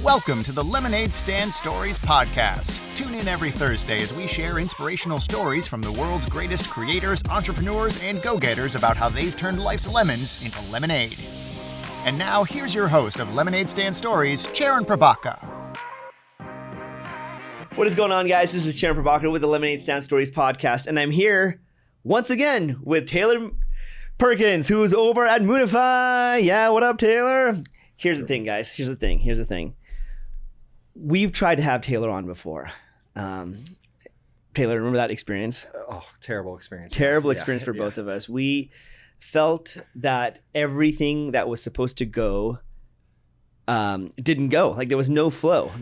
Welcome to the Lemonade Stand Stories podcast. Tune in every Thursday as we share inspirational stories from the world's greatest creators, entrepreneurs, and go-getters about how they've turned life's lemons into lemonade. And now, here's your host of Lemonade Stand Stories, Charan Prabhakar. What is going on, guys? This is Charan Prabhakar with the Lemonade Stand Stories podcast, and I'm here once again with Taylor Perkins, who's over at Muunifi. Yeah, what up, Taylor? Here's the thing, guys. Here's the thing. We've tried to have Taylor on before. Taylor, remember that experience? Oh, terrible experience. Terrible experience for both of us. We felt that everything that was supposed to go didn't go. Like there was no flow.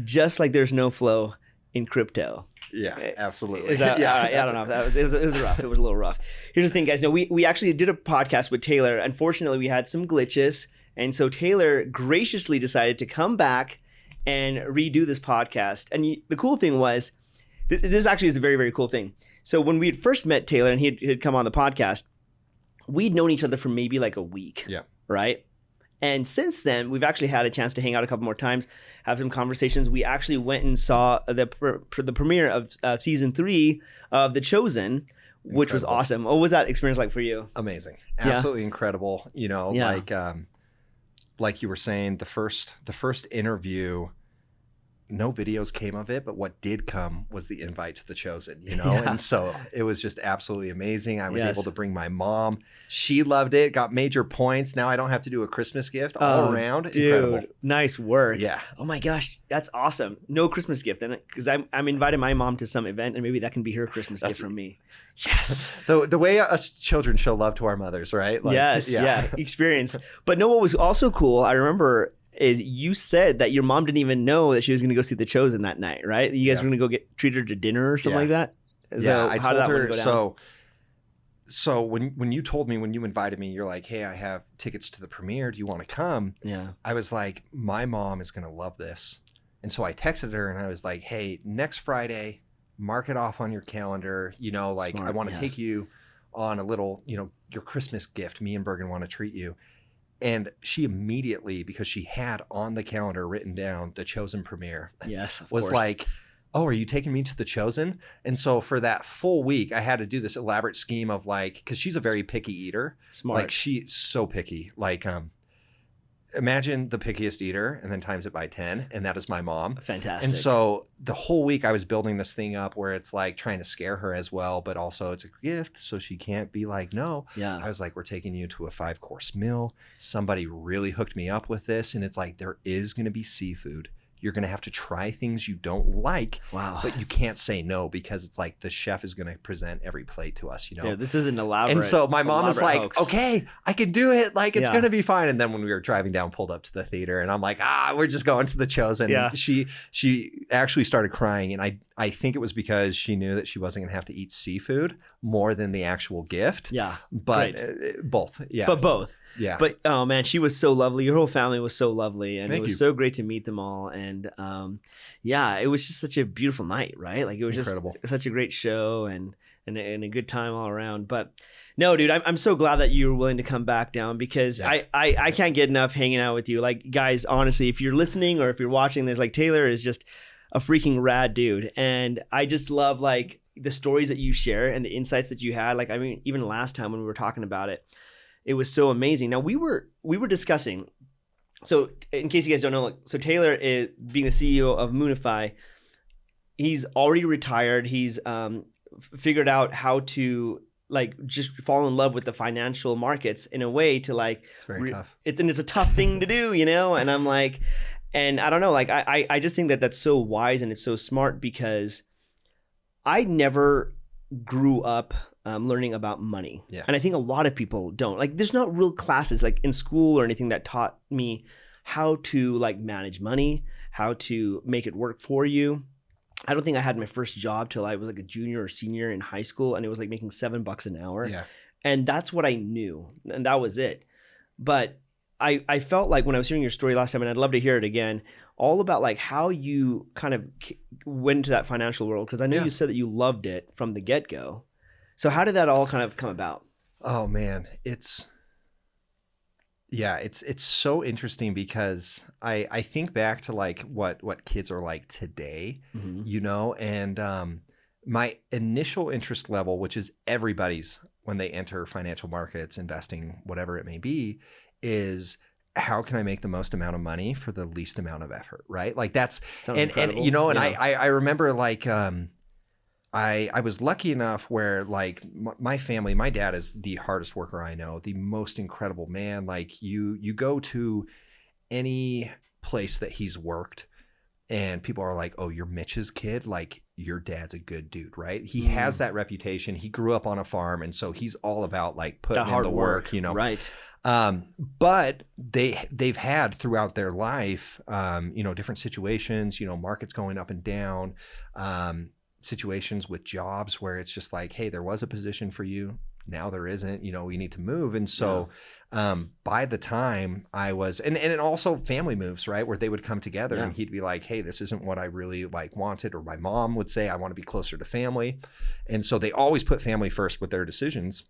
Just like there's no flow in crypto. Yeah, absolutely. Is that, I don't know. It was rough. It was a little rough. Here's the thing, guys. No, we actually did a podcast with Taylor. Unfortunately, we had some glitches. And so Taylor graciously decided to come back and redo this podcast. And the cool thing was, this actually is a very, very cool thing. So when we had first met Taylor and he had come on the podcast, we'd known each other for maybe like a week. Yeah. Right? And since then, we've actually had a chance to hang out a couple more times, have some conversations. We actually went and saw the premiere of season 3 of The Chosen, which was awesome. What was that experience like for you? Amazing. Absolutely incredible. You know, like you were saying, the first interview, no videos came of it, but what did come was the invite to The Chosen, you know? And so it was just absolutely amazing. I was able to bring my mom. She loved it, got major points. Now I don't have to do a Christmas gift all around. Dude, incredible. Nice work. Yeah. Oh my gosh, that's awesome. No Christmas gift then, because I'm inviting my mom to some event and maybe that can be her Christmas gift from me. Yes. The way us children show love to our mothers, right? Like, yes. Experience. But no, what was also cool, I remember, is you said that your mom didn't even know that she was going to go see The Chosen that night, right? You guys were going to go treat her to dinner or something like that? So I told her. So when you told me, when you invited me, you're like, hey, I have tickets to the premiere. Do you want to come? Yeah. I was like, my mom is going to love this. And so I texted her and I was like, hey, next Friday, mark it off on your calendar. You know, like I want to take you on a little, you know, your Christmas gift. Me and Bergen want to treat you. And she immediately, because she had on the calendar written down The Chosen premiere, was like, oh, are you taking me to The Chosen? And so for that full week, I had to do this elaborate scheme of like, because she's a very picky eater. Smart. Like she's so picky. Like imagine the pickiest eater and then times it by 10. And that is my mom. Fantastic. And so the whole week I was building this thing up where it's like trying to scare her as well, but also it's a gift. So she can't be like, no. Yeah. I was like, we're taking you to a 5-course meal. Somebody really hooked me up with this. And it's like, there is going to be seafood. You're going to have to try things you don't like, but you can't say no because it's like the chef is going to present every plate to us, you know? Yeah, this isn't elaborate. And so my mom is like, hoax. okay, I can do it. Like, it's going to be fine. And then when we were driving down, pulled up to the theater and I'm like, we're just going to The Chosen. Yeah. And she actually started crying. And I think it was because she knew that she wasn't going to have to eat seafood more than the actual gift. Yeah. But both. Yeah. But both. Yeah. But oh man, she was so lovely. Your whole family was so lovely, and Thank it was you. so great to meet them all. And it was just such a beautiful night, right? Like it was incredible. Just such a great show and a good time all around. But no, dude, I'm so glad that you were willing to come back down because I can't get enough hanging out with you. Like guys, honestly, if you're listening or if you're watching this, like Taylor is just a freaking rad dude, and I just love like the stories that you share and the insights that you had. Like I mean, even last time when we were talking about it. It was so amazing. Now we were discussing. So in case you guys don't know, so Taylor is being the CEO of Muunifi. He's already retired. He's figured out how to like just fall in love with the financial markets in a way to like. It's very tough. It's a tough thing to do, you know. And I'm like, and I don't know, like I just think that that's so wise and it's so smart because I never grew up learning about money. Yeah. And I think a lot of people don't. Like there's not real classes like in school or anything that taught me how to like manage money, how to make it work for you. I don't think I had my first job till I was like a junior or senior in high school, and it was like making $7 an hour. Yeah. And that's what I knew, and that was it. But I felt like when I was hearing your story last time, and I'd love to hear it again, all about like how you kind of went into that financial world, because I know you said that you loved it from the get-go. So how did that all kind of come about? Oh man, it's Yeah, it's so interesting because I think back to like what kids are like today, and my initial interest level, which is everybody's when they enter financial markets, investing, whatever it may be, is how can I make the most amount of money for the least amount of effort, right? Like that's and I remember like I was lucky enough where like my family, my dad is the hardest worker I know, the most incredible man. Like you go to any place that he's worked and people are like, oh, you're Mitch's kid. Like your dad's a good dude, right? He has that reputation. He grew up on a farm. And so he's all about like putting in the work, Right. But they've had throughout their life, different situations, markets going up and down, situations with jobs where it's just like, hey, there was a position for you. Now there isn't, we need to move. And so by the time I was, and also family moves, right, where they would come together and he'd be like, hey, this isn't what I really like wanted. Or my mom would say, I want to be closer to family. And so they always put family first with their decisions.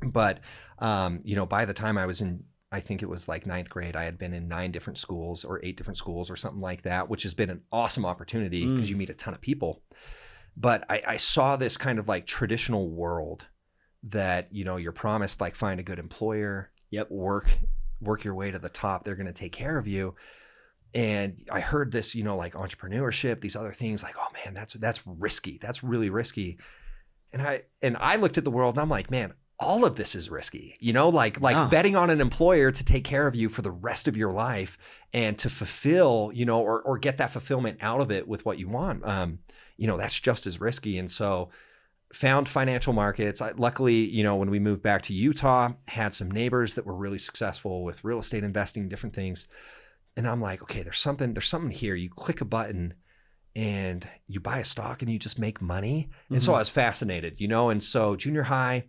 But, by the time I was in, I think it was like 9th grade, I had been in 9 different schools or 8 different schools or something like that, which has been an awesome opportunity because you meet a ton of people. But I saw this kind of like traditional world that, you're promised like find a good employer, work your way to the top. They're going to take care of you. And I heard this, like entrepreneurship, these other things like, oh man, that's risky. That's really risky. And I looked at the world and I'm like, man, all of this is risky, like betting on an employer to take care of you for the rest of your life and to fulfill, or get that fulfillment out of it with what you want. That's just as risky. And so found financial markets. Luckily, when we moved back to Utah, had some neighbors that were really successful with real estate investing, different things. And I'm like, okay, there's something here. You click a button and you buy a stock and you just make money. And so I was fascinated, and so junior high,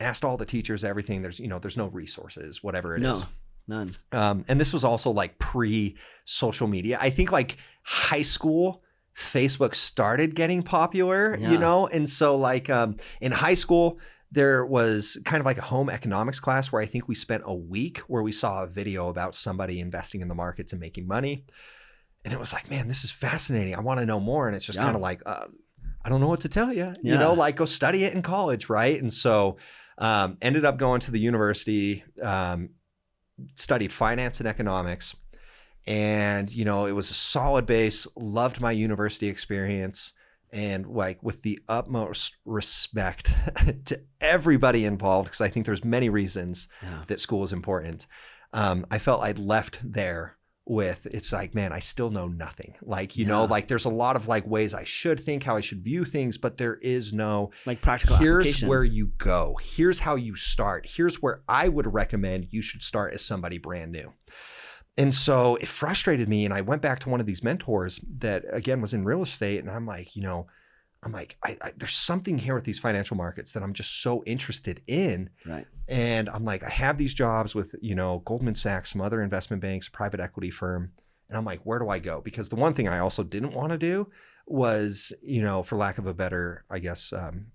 asked all the teachers, everything. There's no resources, whatever it is. None. And this was also like pre-social media. I think like high school, Facebook started getting popular, and so like in high school, there was kind of like a home economics class where I think we spent a week where we saw a video about somebody investing in the markets and making money. And it was like, man, this is fascinating. I want to know more. And it's just kind of like, I don't know what to tell you, like go study it in college. Right. And so ended up going to the university, studied finance and economics. And, it was a solid base, loved my university experience, and like with the utmost respect to everybody involved, because I think there's many reasons that school is important. I felt I'd left there with, it's like, man, I still know nothing. Like, like there's a lot of like ways I should think, how I should view things, but there is no like practical application. Where you go. Here's how you start. Here's where I would recommend you should start as somebody brand new. And so it frustrated me. And I went back to one of these mentors that again was in real estate. And I'm like, there's something here with these financial markets that I'm just so interested in. Right. And I'm like, I have these jobs with, Goldman Sachs, some other investment banks, a private equity firm. And I'm like, where do I go? Because the one thing I also didn't want to do was, for lack of a better, I guess,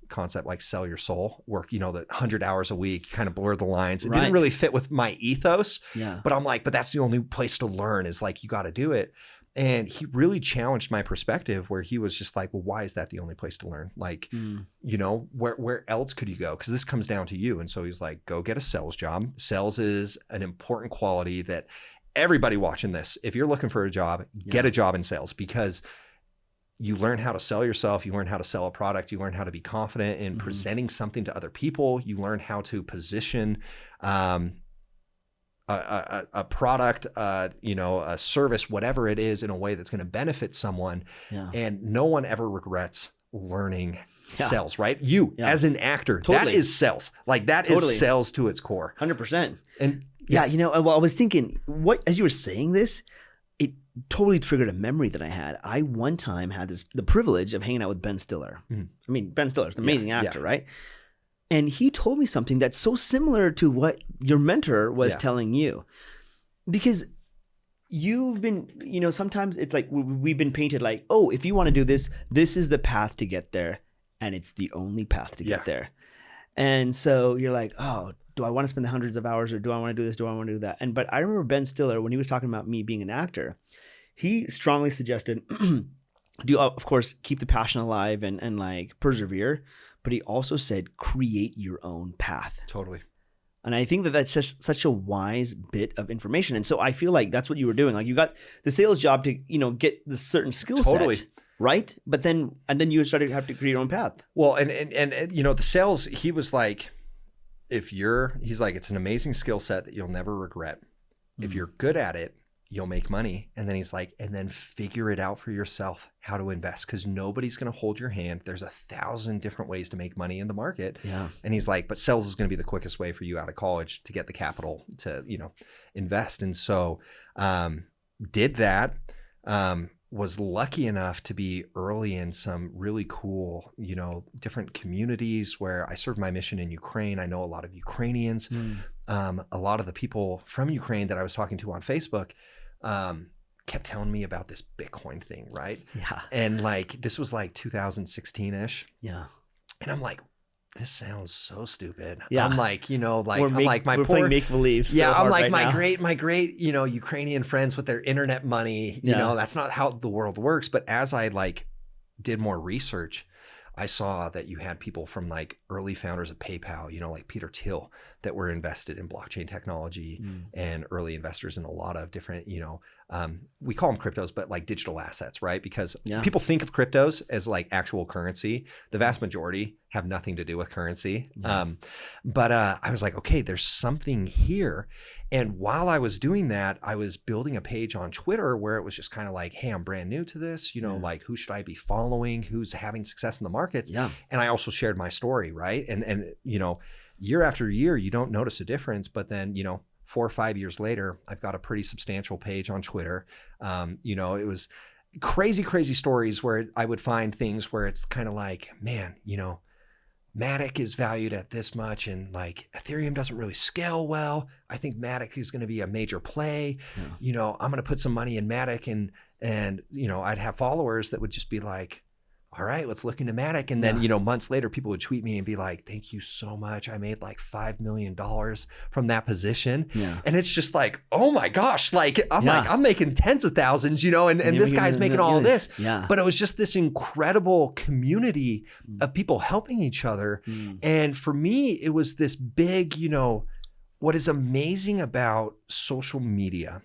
concept, like sell your soul, work, the 100 hours a week, kind of blur the lines. It didn't really fit with my ethos, but I'm like, but that's the only place to learn is like, you got to do it. And he really challenged my perspective where he was just like, well, why is that the only place to learn? Like, where else could you go? Because this comes down to you. And so he's like, go get a sales job. Sales is an important quality that everybody watching this, if you're looking for a job, get a job in sales, because you learn how to sell yourself. You learn how to sell a product. You learn how to be confident in presenting something to other people. You learn how to position a product, a service, whatever it is, in a way that's going to benefit someone. And no one ever regrets learning sales, right? You as an actor, that is sales. Like that is sales to its core. 100%. And well, I was thinking, as you were saying this, it totally triggered a memory that I had. I one time had the privilege of hanging out with Ben Stiller. I mean, Ben Stiller's an amazing actor, right? And he told me something that's so similar to what your mentor was telling you. Because you've been, sometimes it's like we've been painted like, oh, if you want to do this, this is the path to get there. And it's the only path to get there. And so you're like, oh, do I want to spend the hundreds of hours, or do I want to do this? Do I want to do that? But I remember Ben Stiller, when he was talking about me being an actor, he strongly suggested, of course, keep the passion alive and like persevere. But he also said, create your own path. Totally. And I think that that's just such a wise bit of information. And so I feel like that's what you were doing. Like you got the sales job to, get the certain skill set, right? But then you started to have to create your own path. Well, and the sales, he was like, he's like, it's an amazing skill set that you'll never regret. Mm-hmm. If you're good at it, you'll make money. And then he's like, and then figure it out for yourself how to invest, because nobody's going to hold your hand. There's 1,000 different ways to make money in the market. Yeah. And he's like, but sales is going to be the quickest way for you out of college to get the capital to, invest. And so did that, was lucky enough to be early in some really cool, different communities where I served my mission in Ukraine. I know a lot of Ukrainians, a lot of the people from Ukraine that I was talking to on Facebook, kept telling me about this Bitcoin thing, right? Yeah. And like, this was like 2016-ish. Yeah. And I'm like, this sounds so stupid. Yeah. I'm like, we're playing make believe. Yeah. I'm like, my great, Ukrainian friends with their internet money, that's not how the world works. But as I like did more research, I saw that you had people from like early founders of PayPal, like Peter Thiel, that were invested in blockchain technology and early investors in a lot of different, we call them cryptos, but like digital assets, right? Because people think of cryptos as like actual currency. The vast majority have nothing to do with currency. Yeah. But I was like, okay, there's something here. And while I was doing that, I was building a page on Twitter where it was just kind of like, hey, I'm brand new to this, like who should I be following? Who's having success in the markets? Yeah. And I also shared my story, right? And year after year, you don't notice a difference, but then, 4 or 5 years later, I've got a pretty substantial page on Twitter. It was crazy stories where I would find things where it's kind of like, man, Matic is valued at this much, and like Ethereum doesn't really scale well. I think Matic is going to be a major play. Yeah. I'm going to put some money in Matic, and I'd have followers that would just be like, all right, let's look into Matic. And then, months later, people would tweet me and be like, thank you so much. I made like $5 million from that position. Yeah. And it's just like, oh my gosh, like I'm making tens of thousands, and this guy's making all of this. Yeah. But it was just this incredible community of people helping each other. And for me, it was this big, what is amazing about social media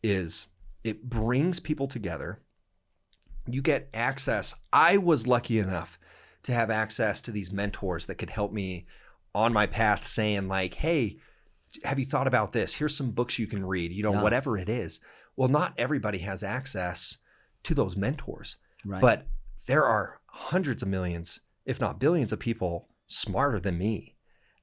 is it brings people together. You get access. I was lucky enough to have access to these mentors that could help me on my path, saying like, hey, have you thought about this? Here's some books you can read, whatever it is. Well, not everybody has access to those mentors, right. But there are hundreds of millions, if not billions of people smarter than me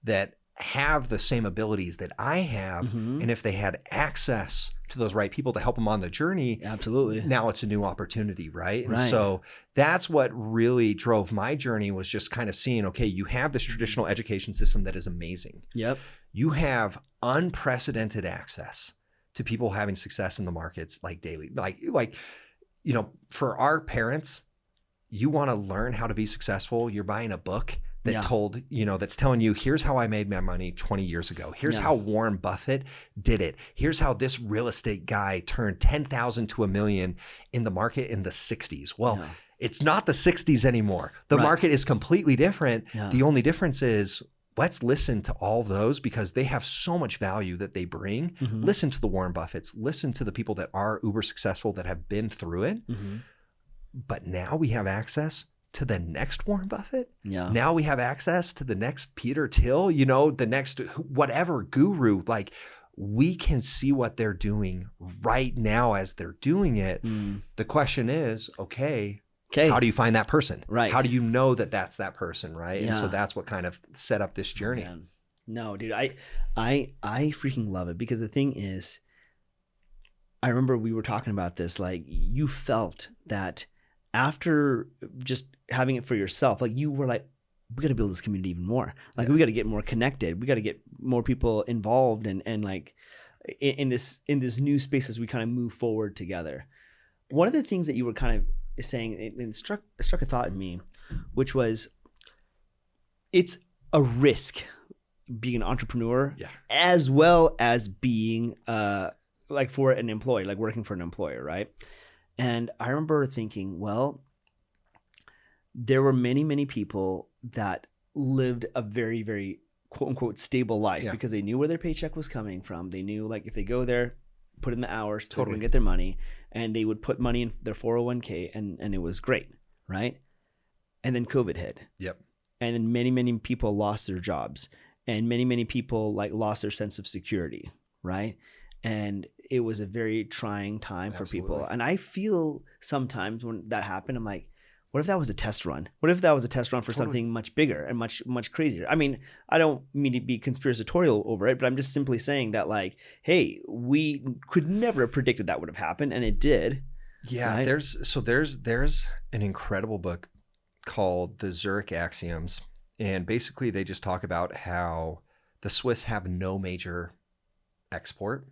that have the same abilities that I have. Mm-hmm. And if they had access to those right people to help them on the journey, absolutely, now it's a new opportunity, right? And so that's what really drove my journey, was just kind of seeing, okay, you have this traditional education system that is amazing. Yep. You have unprecedented access to people having success in the markets like daily. Like, for our parents, you want to learn how to be successful, you're buying a book that that's telling you, here's how I made my money 20 years ago. Here's how Warren Buffett did it. Here's how this real estate guy turned 10,000 to $1 million in the market in the 60s. Well, it's not the 60s anymore. The market is completely different. Yeah. The only difference is, let's listen to all those because they have so much value that they bring. Mm-hmm. Listen to the Warren Buffetts, listen to the people that are uber successful that have been through it. Mm-hmm. But now we have access to the next Warren Buffett. Yeah. Now we have access to the next Peter Thiel, the next whatever guru. Like, we can see what they're doing right now as they're doing it. Mm. The question is, okay, how do you find that person? Right. How do you know that that's that person? Right. Yeah. And so that's what kind of set up this journey. Man. No, dude, I freaking love it, because the thing is, I remember we were talking about this, like, you felt that after just having it for yourself, like, you were like, we got to build this community even more. Like, we got to get more connected. We got to get more people involved and like in this new space as we kind of move forward together. One of the things that you were kind of saying, it struck a thought in me, which was, it's a risk being an entrepreneur, Yeah. as well as being like for an employee, like working for an employer, right? And I remember thinking, well, there were many, many people that lived a very, very quote unquote stable life because they knew where their paycheck was coming from. They knew like if they go there, put in the hours, they're going to get their money, and they would put money in their 401k and it was great, right? And then COVID hit. Yep. And then many, many people lost their jobs, and many, many people like lost their sense of security, right? And it was a very trying time for people. And I feel sometimes when that happened, I'm like, what if that was a test run? What if that was a test run for something much bigger and much, much crazier? I mean, I don't mean to be conspiratorial over it, but I'm just simply saying that like, hey, we could never have predicted that would have happened, and it did. Yeah, right? there's an incredible book called The Zurich Axioms, and basically they just talk about how the Swiss have no major export,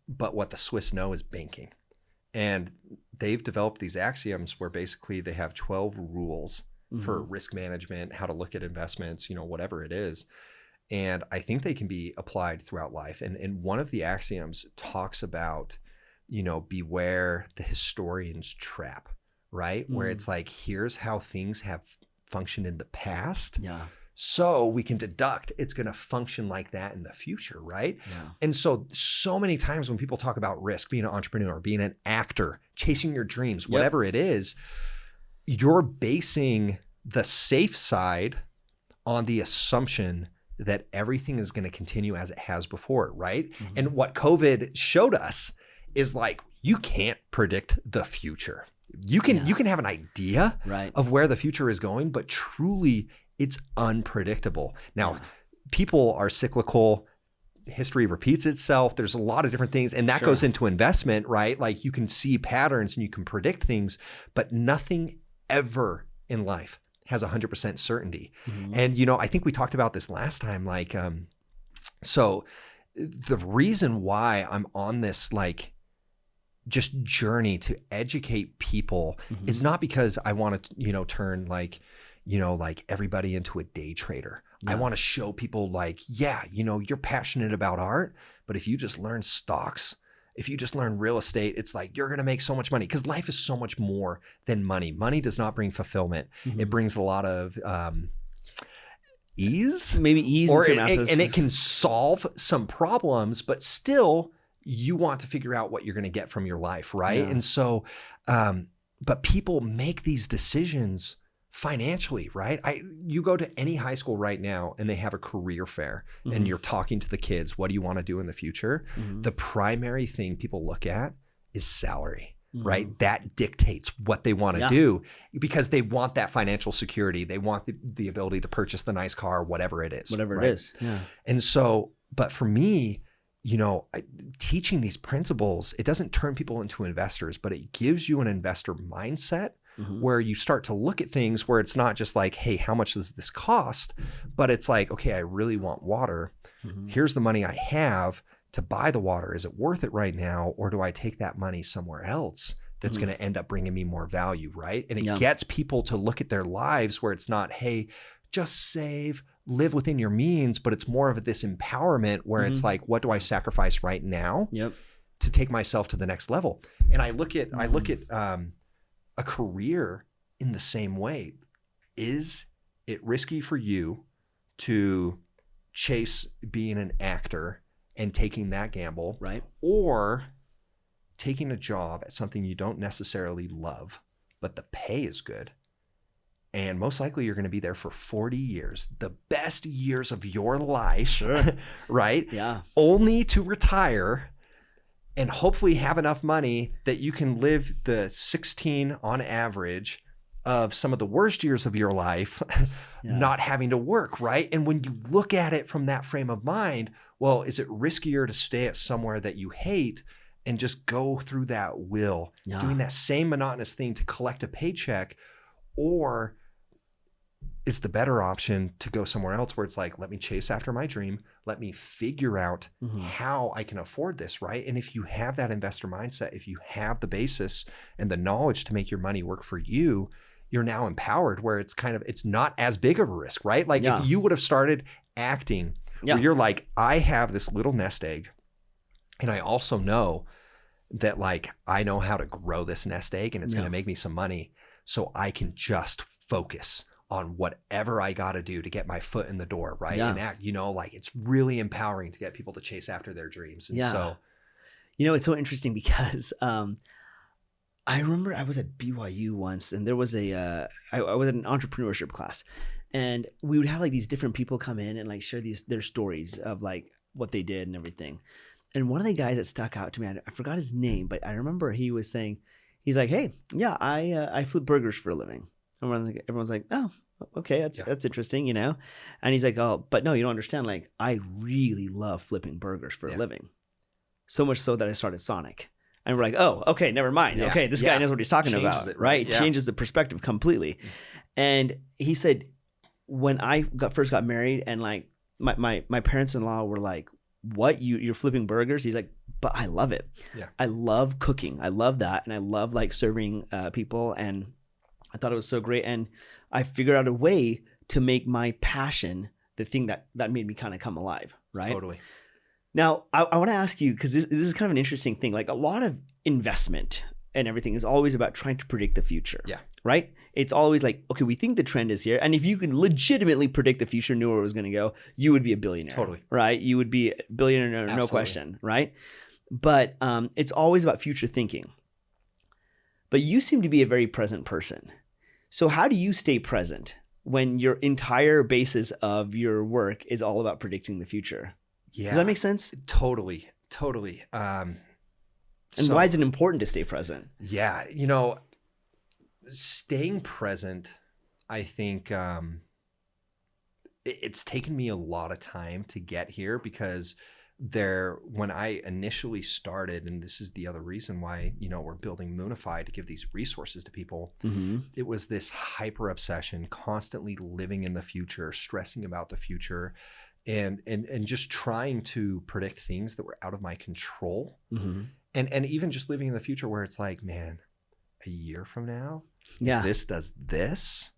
but what the Swiss know is banking. And they've developed these axioms where basically they have 12 rules for risk management, how to look at investments, whatever it is. And I think they can be applied throughout life. And one of the axioms talks about, beware the historian's trap, right? Where it's like, here's how things have functioned in the past. Yeah. So we can deduct it's going to function like that in the future, right? Yeah. And so many times when people talk about risk, being an entrepreneur, being an actor, chasing your dreams, whatever it is, you're basing the safe side on the assumption that everything is going to continue as it has before, right? And what COVID showed us is like, you can't predict the future. You can have an idea of where the future is going, but truly it's unpredictable. Now, people are cyclical. History repeats itself. There's a lot of different things, and that goes into investment, right? Like you can see patterns and you can predict things, but nothing ever in life has 100% certainty. And, I think we talked about this last time. Like, so the reason why I'm on this, like, just journey to educate people is not because I want to, turn like everybody into a day trader. I want to show people like, you're passionate about art, but if you just learn stocks, if you just learn real estate, it's like, you're going to make so much money, because life is so much more than money. Money does not bring fulfillment. It brings a lot of ease, maybe ease, and it can solve some problems, but still you want to figure out what you're going to get from your life. Right. And so, but people make these decisions financially, right? You go to any high school right now and they have a career fair and you're talking to the kids, what do you want to do in the future? The primary thing people look at is salary, right? That dictates what they want to do, because they want that financial security. They want the ability to purchase the nice car, whatever it is. Whatever it is. Yeah. And so, but for me, teaching these principles, it doesn't turn people into investors, but it gives you an investor mindset where you start to look at things where it's not just like, hey, how much does this cost? But it's like, okay, I really want water. Here's the money I have to buy the water. Is it worth it right now? Or do I take that money somewhere else that's going to end up bringing me more value, right? And it gets people to look at their lives where it's not, hey, just save, live within your means, but it's more of this empowerment where it's like, what do I sacrifice right now to take myself to the next level? And I look at a career in the same way. Is it risky for you to chase being an actor and taking that gamble, right? Or taking a job at something you don't necessarily love, but the pay is good? And most likely you're going to be there for 40 years, the best years of your life, right? Yeah. Only to retire and hopefully have enough money that you can live the 16 on average of some of the worst years of your life, not having to work, right? And when you look at it from that frame of mind, well, is it riskier to stay at somewhere that you hate and just go through that doing that same monotonous thing to collect a paycheck? Or it's the better option to go somewhere else where it's like, let me chase after my dream. Let me figure out how I can afford this, right? And if you have that investor mindset, if you have the basis and the knowledge to make your money work for you, you're now empowered where it's not as big of a risk, right? Like if you would have started acting where you're like, I have this little nest egg and I also know that like, I know how to grow this nest egg and it's going to make me some money. So I can just focus on whatever I got to do to get my foot in the door. Right. And act, like it's really empowering to get people to chase after their dreams. And so, it's so interesting because, I remember I was at BYU once and there was I was in an entrepreneurship class and we would have like these different people come in and like share their stories of like what they did and everything. And one of the guys that stuck out to me, I forgot his name, but I remember he was saying, he's like, hey, I flip burgers for a living. Everyone's like, oh, okay, that's interesting, And he's like, oh, but no, you don't understand. Like, I really love flipping burgers for a living. So much so that I started Sonic. And we're like, oh, okay, never mind. Yeah. Okay, this guy knows what he's talking about, right? Yeah. Changes the perspective completely. And he said, when I first got married and like my parents-in-law were like, what, you're flipping burgers? He's like, but I love it. Yeah. I love cooking. I love that. And I love like serving people. And I thought it was so great. And I figured out a way to make my passion the thing that made me kind of come alive, right? Totally. Now, I want to ask you, because this is kind of an interesting thing. Like a lot of investment and everything is always about trying to predict the future. Yeah. Right? It's always like, okay, we think the trend is here. And if you can legitimately predict the future, knew where it was going to go, you would be a billionaire. Totally. Right? You would be a billionaire, no question. Right? But it's always about future thinking. But you seem to be a very present person. So how do you stay present when your entire basis of your work is all about predicting the future? Yeah. Does that make sense? Totally. And why is it important to stay present? Yeah. Staying present, I think it's taken me a lot of time to get here because when I initially started, and this is the other reason why, we're building Muunifi to give these resources to people. Mm-hmm. It was this hyper obsession, constantly living in the future, stressing about the future, and just trying to predict things that were out of my control. Mm-hmm. And even just living in the future where it's like, man, a year from now, if this does this,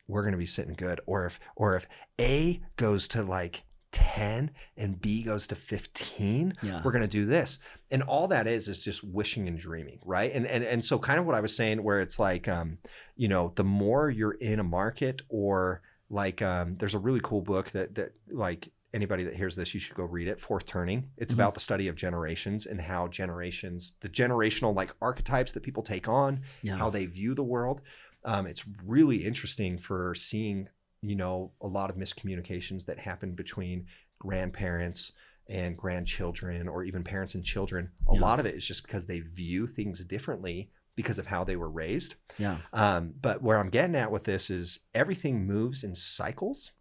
we're going to be sitting good. Or if A goes to like 10 and B goes to 15, we're going to do this. And all that is just wishing and dreaming, right? And so kind of what I was saying where it's like, the more you're in a market or like, there's a really cool book that like anybody that hears this, you should go read it. Fourth Turning. It's about the study of generations and how generations, the generational like archetypes that people take on, how they view the world. It's really interesting for seeing, a lot of miscommunications that happen between grandparents and grandchildren or even parents and children. A lot of it is just because they view things differently because of how they were raised. Yeah. But where I'm getting at with this is everything moves in cycles.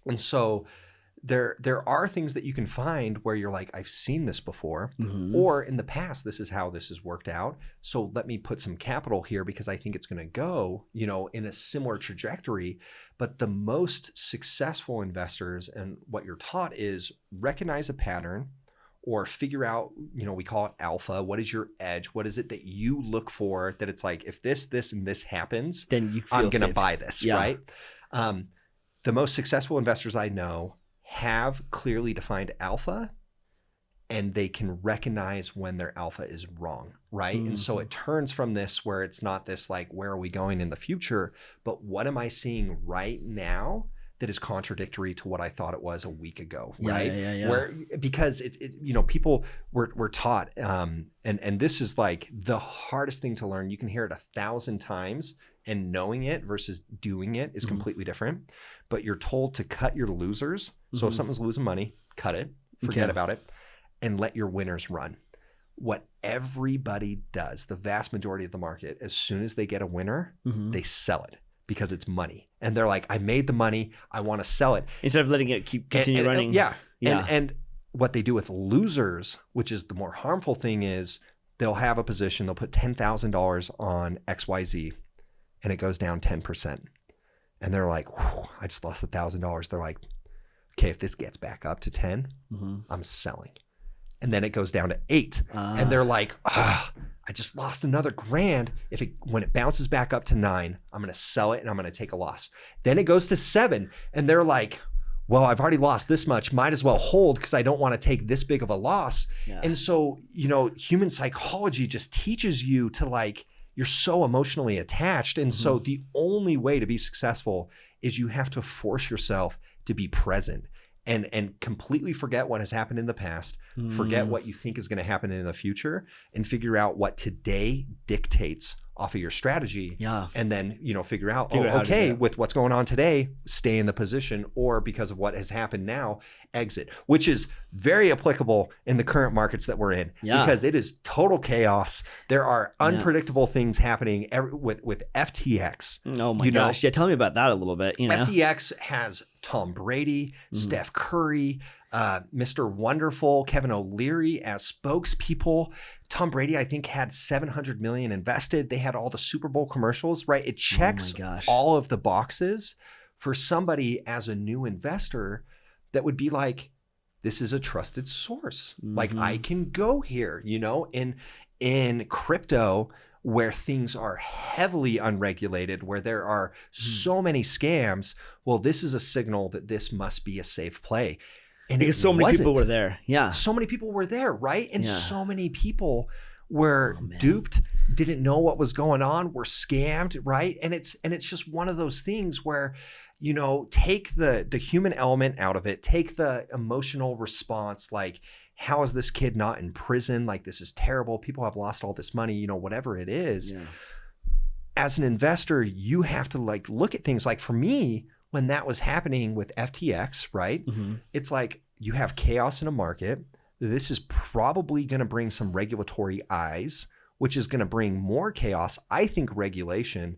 And so there are things that you can find where you're like, I've seen this before, or in the past, this is how this has worked out. So let me put some capital here because I think it's going to go, in a similar trajectory. But the most successful investors and what you're taught is recognize a pattern or figure out, we call it alpha. What is your edge? What is it that you look for that it's like, if this, and this happens, then I'm going to buy this, right? The most successful investors I know have clearly defined alpha and they can recognize when their alpha is wrong, right? Mm-hmm. And so it turns from this where it's not this like, where are we going in the future? But what am I seeing right now that is contradictory to what I thought it was a week ago, right? Yeah. Where, because people were taught, and this is like the hardest thing to learn. You can hear it 1,000 times and knowing it versus doing it is completely different. But you're told to cut your losers. So if something's losing money, cut it, forget about it, and let your winners run. What everybody does, the vast majority of the market, as soon as they get a winner, they sell it because it's money. And they're like, I made the money, I want to sell it. Instead of letting it continue running. And what they do with losers, which is the more harmful thing, is they'll have a position, they'll put $10,000 on XYZ and it goes down 10%. And they're like, I just lost $1,000. They're like, okay, if this gets back up to 10, I'm selling. and then it goes down to 8. And they're like, I just lost another grand. When it bounces back up to 9, I'm going to sell it and I'm going to take a loss. Then it goes to 7 and they're like, well, I've already lost this much. Might as well hold because I don't want to take this big of a loss. Yeah. And so, human psychology just teaches you to like, you're so emotionally attached. And so the only way to be successful is you have to force yourself to be present and completely forget what has happened in the past, forget what you think is going to happen in the future, and figure out what today dictates off of your strategy. Yeah. And then, figure out okay, with what's going on today, stay in the position, or because of what has happened now, exit, which is very applicable in the current markets that we're in because it is total chaos. There are unpredictable things happening with FTX. Oh my gosh. Yeah. Tell me about that a little bit. FTX has Tom Brady, Steph Curry, Mr. Wonderful, Kevin O'Leary as spokespeople. Tom Brady, I think, had $700 million invested. They had all the Super Bowl commercials, right? It checks all of the boxes for somebody as a new investor that would be like, this is a trusted source. Like I can go here, in crypto where things are heavily unregulated, where there are so many scams. Well, this is a signal that this must be a safe play. And because so many people were there. Yeah. So many people were there, right? And so many people were duped, didn't know what was going on, were scammed, right? And it's just one of those things where, take the human element out of it, take the emotional response, like, how is this kid not in prison? Like, this is terrible. People have lost all this money, whatever it is. Yeah. As an investor, you have to like look at things like, for me, when that was happening with FTX, right? It's like you have chaos in a market. This is probably going to bring some regulatory eyes, which is going to bring more chaos. I think regulation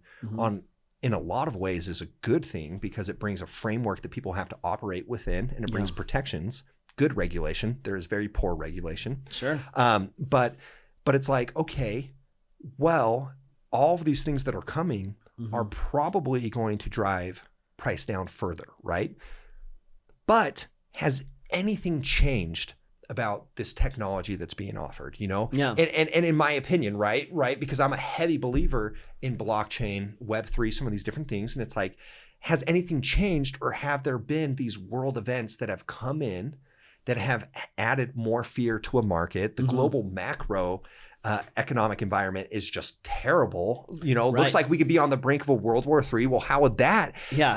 in a lot of ways is a good thing because it brings a framework that people have to operate within, and it brings protections. Good regulation. There is very poor regulation. Sure. But it's like, okay, well, all of these things that are coming are probably going to drive price down further, right? But has anything changed about this technology that's being offered, Yeah. And in my opinion, right? Because I'm a heavy believer in blockchain, Web3, some of these different things. And it's like, has anything changed, or have there been these world events that have come in that have added more fear to a market? The global macro economic environment is just terrible. Looks like we could be on the brink of a World War III. Well, how would that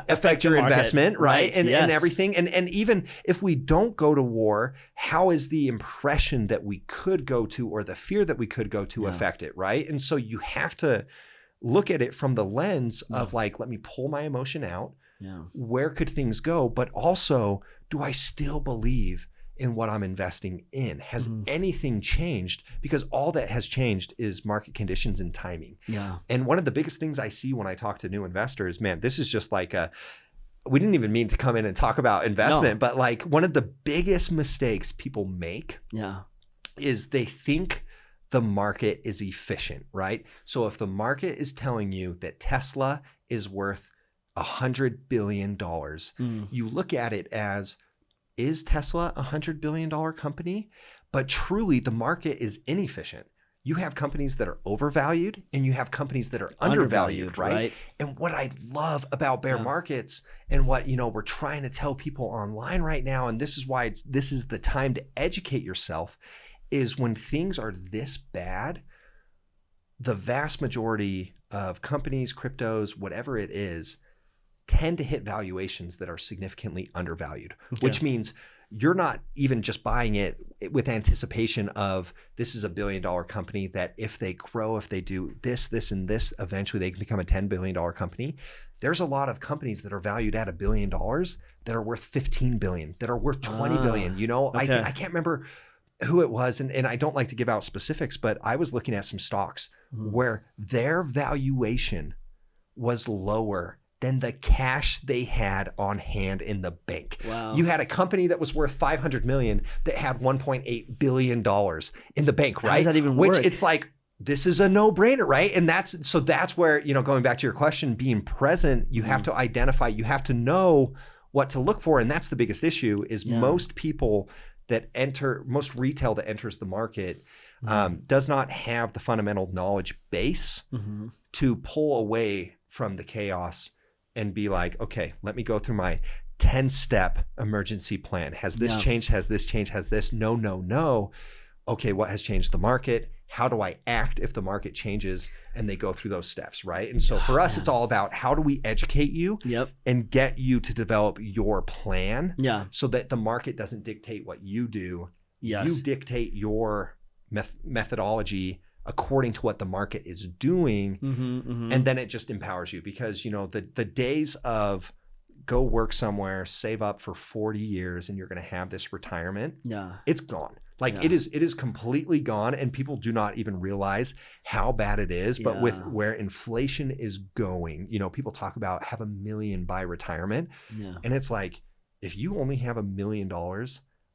affect your investment, right? And everything. And even if we don't go to war, how is the impression that we could go to, or the fear that we could go to, affect it, right? And so you have to look at it from the lens of like, let me pull my emotion out. Yeah. Where could things go? But also, do I still believe in what I'm investing in? Has anything changed? Because all that has changed is market conditions and timing. Yeah. And one of the biggest things I see when I talk to new investors, man, this is just like we didn't even mean to come in and talk about investment, but like one of the biggest mistakes people make is they think the market is efficient, right? So if the market is telling you that Tesla is worth $100 billion, you look at it as, is Tesla a $100 billion company? But truly, the market is inefficient. You have companies that are overvalued and you have companies that are undervalued, right? And what I love about bear markets, and what we're trying to tell people online right now, and this is why this is the time to educate yourself, is when things are this bad, the vast majority of companies, cryptos, whatever it is, tend to hit valuations that are significantly undervalued, which means you're not even just buying it with anticipation of, this is a $1 billion company that if they grow, if they do this, this, and this, eventually they can become a $10 billion company. There's a lot of companies that are valued at $1 billion that are worth 15 billion, that are worth 20 billion. I can't remember who it was, and I don't like to give out specifics, but I was looking at some stocks where their valuation was lower than the cash they had on hand in the bank. Wow. You had a company that was worth 500 million that had $1.8 billion in the bank, right? How does that even work? Which it's like, this is a no-brainer, right? And that's where, going back to your question, being present, you have to identify, you have to know what to look for. And that's the biggest issue is most people most retail that enters the market does not have the fundamental knowledge base to pull away from the chaos and be like, okay, let me go through my 10-step emergency plan. Has this changed? Has this changed? Has this? No. Okay, what has changed the market? How do I act if the market changes? And they go through those steps, right? And so for us, it's all about how do we educate you and get you to develop your plan so that the market doesn't dictate what you do. You dictate your methodology according to what the market is doing. And then it just empowers you because, you know, the days of go work somewhere, save up for 40 years, and you're going to have this retirement. It's gone. Like it is completely gone, and people do not even realize how bad it is. But with where inflation is going, you know, people talk about have $1 million by retirement. And it's like, if you only have $1 million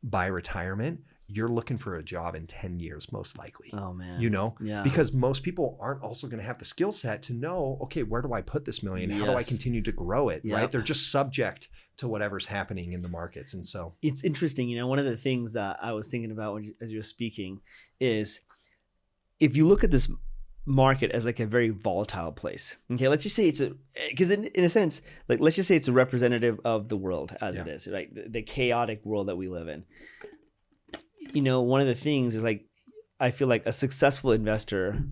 by retirement, you're looking for a job in 10 years, most likely. Oh man. You know, because most people aren't also going to have the skill set to know, okay, where do I put this million? How do I continue to grow it? Right. They're just subject to whatever's happening in the markets. And so it's interesting. You know, one of the things that I was thinking about as you were speaking is if you look at this market as like a very volatile place. Okay. Let's just say because in a sense, like, let's just say it's a representative of the world as it is, right? The chaotic world that we live in. You know, one of the things is like, I feel like a successful investor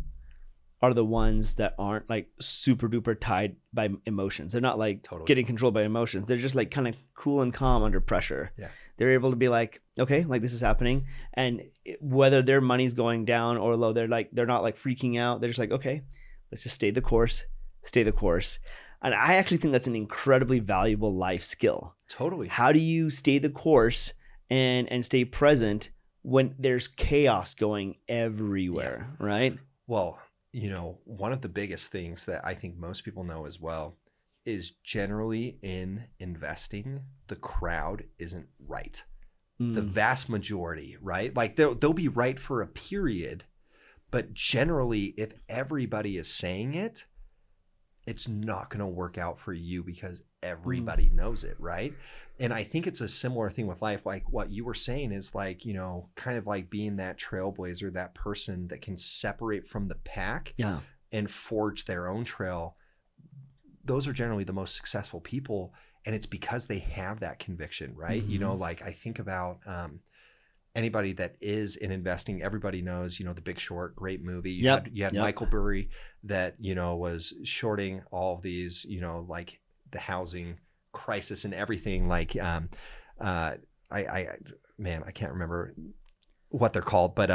are the ones that aren't like super duper tied by emotions. They're not like getting controlled by emotions. They're just like kind of cool and calm under pressure. They're able to be like, okay, like this is happening. And whether their money's going down or low, they're not like freaking out. They're just like, okay, let's just stay the course. And I actually think that's an incredibly valuable life skill. Totally. How do you stay the course and stay present when there's chaos going everywhere, right? Well, you know, one of the biggest things that I think most people know as well is generally in investing, the crowd isn't right. The vast majority, right? Like they'll be right for a period, but generally if everybody is saying it, it's not going to work out for you because everybody knows it, right? And I think it's a similar thing with life. Like what you were saying is like, you know, kind of like being that trailblazer, that person that can separate from the pack and forge their own trail. Those are generally the most successful people. And it's because they have that conviction, right? You know, like I think about anybody that is in investing, everybody knows, you know, The Big Short, great movie. You had Michael Burry that, you know, was shorting all of these, you know, like the housing crisis and everything. Like I can't remember what they're called, but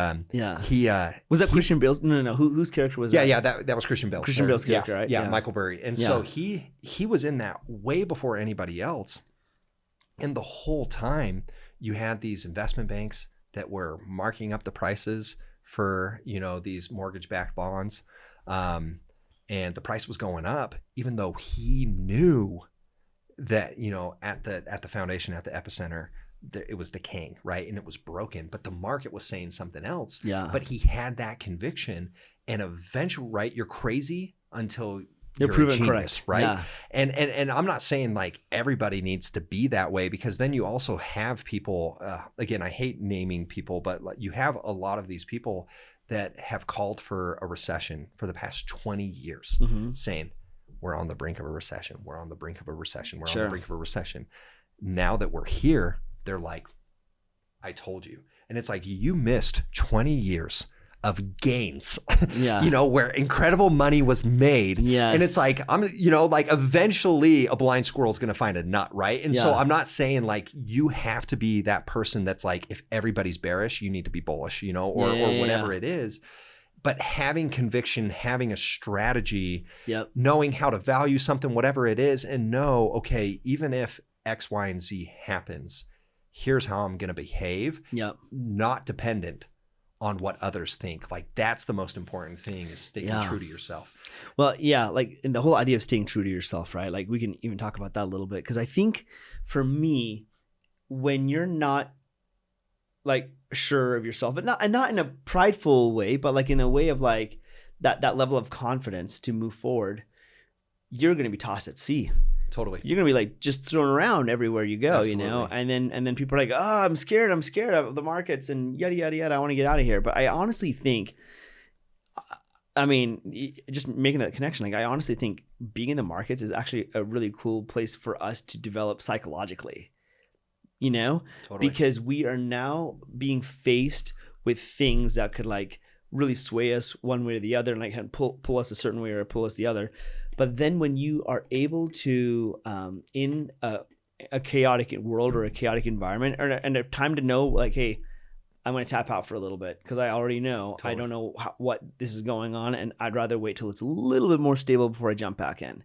he was that Christian Bale's? No. Whose character was that? Yeah, that was Christian Bale. Christian Bale's character, right? Yeah, Michael Burry. And so he was in that way before anybody else. And the whole time you had these investment banks that were marking up the prices for, you know, these mortgage-backed bonds. And the price was going up, even though he knew that, you know, at the foundation, at the epicenter, it was decaying, right? And it was broken, but the market was saying something else. But he had that conviction, and eventually, right? You're crazy until you're proven correct, right? And I'm not saying like everybody needs to be that way, because then you also have people. Again, I hate naming people, but like you have a lot of these people that have called for a recession for the past 20 years, saying we're on the brink of a recession. We're on the brink of a recession. We're on the brink of a recession. Now that we're here, they're like, I told you. And it's like, you missed 20 years of gains, you know, where incredible money was made. And it's like, you know, like eventually a blind squirrel is going to find a nut, right? And so I'm not saying like you have to be that person that's like, if everybody's bearish, you need to be bullish, you know, or whatever it is. But having conviction, having a strategy, knowing how to value something, whatever it is, and know, okay, even if X, Y, and Z happens, here's how I'm going to behave, not dependent on what others think. Like that's the most important thing, is staying true to yourself. Well, like in the whole idea of staying true to yourself, right? Like we can even talk about that a little bit. Cause I think for me, when you're not like sure of yourself, but not in a prideful way, but like in a way of like that level of confidence to move forward, you're going to be tossed at sea. Totally. You're gonna be like just thrown around everywhere you go, Absolutely. you know. And then people are like, oh, I'm scared of the markets and yada yada yada. I want to get out of here. But I honestly think, I mean, just making that connection, like I honestly think being in the markets is actually a really cool place for us to develop psychologically, you know, Totally. because we are now being faced with things that could like really sway us one way or the other and like pull us a certain way or pull us the other. But then when you are able to, in a chaotic world or a chaotic environment and a time to know like, hey, I'm going to tap out for a little bit because I already know, Totally. I don't know what this is going on. And I'd rather wait till it's a little bit more stable before I jump back in.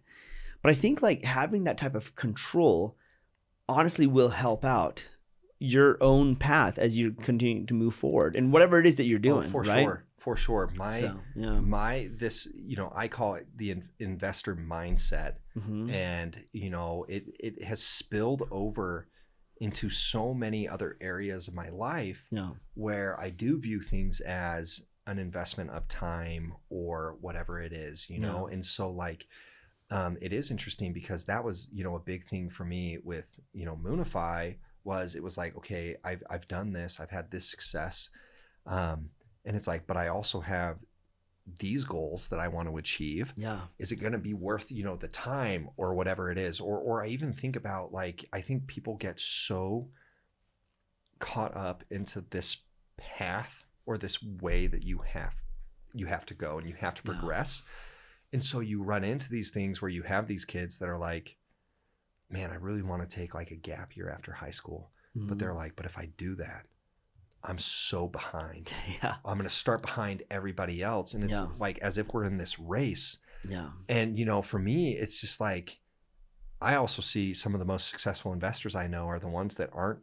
But I think like having that type of control honestly will help out your own path as you continue to move forward and whatever it is that you're doing. For right? sure. For sure. This, you know, I call it the investor mindset. Mm-hmm. And, you know, it has spilled over into so many other areas of my life where I do view things as an investment of time or whatever it is, you know? And so like, it is interesting because that was, you know, a big thing for me with, you know, Muunifi was, it was like, okay, I've done this, I've had this success. And it's like, but I also have these goals that I want to achieve. Yeah. Is it going to be worth, you know, the time or whatever it is? Or I even think about like, I think people get so caught up into this path or this way that you have to go and you have to progress. And so you run into these things where you have these kids that are like, man, I really want to take like a gap year after high school. Mm-hmm. But they're like, but if I do that, I'm so behind. Yeah. I'm going to start behind everybody else. And it's like as if we're in this race. Yeah. And, you know, for me, it's just like, I also see some of the most successful investors I know are the ones that aren't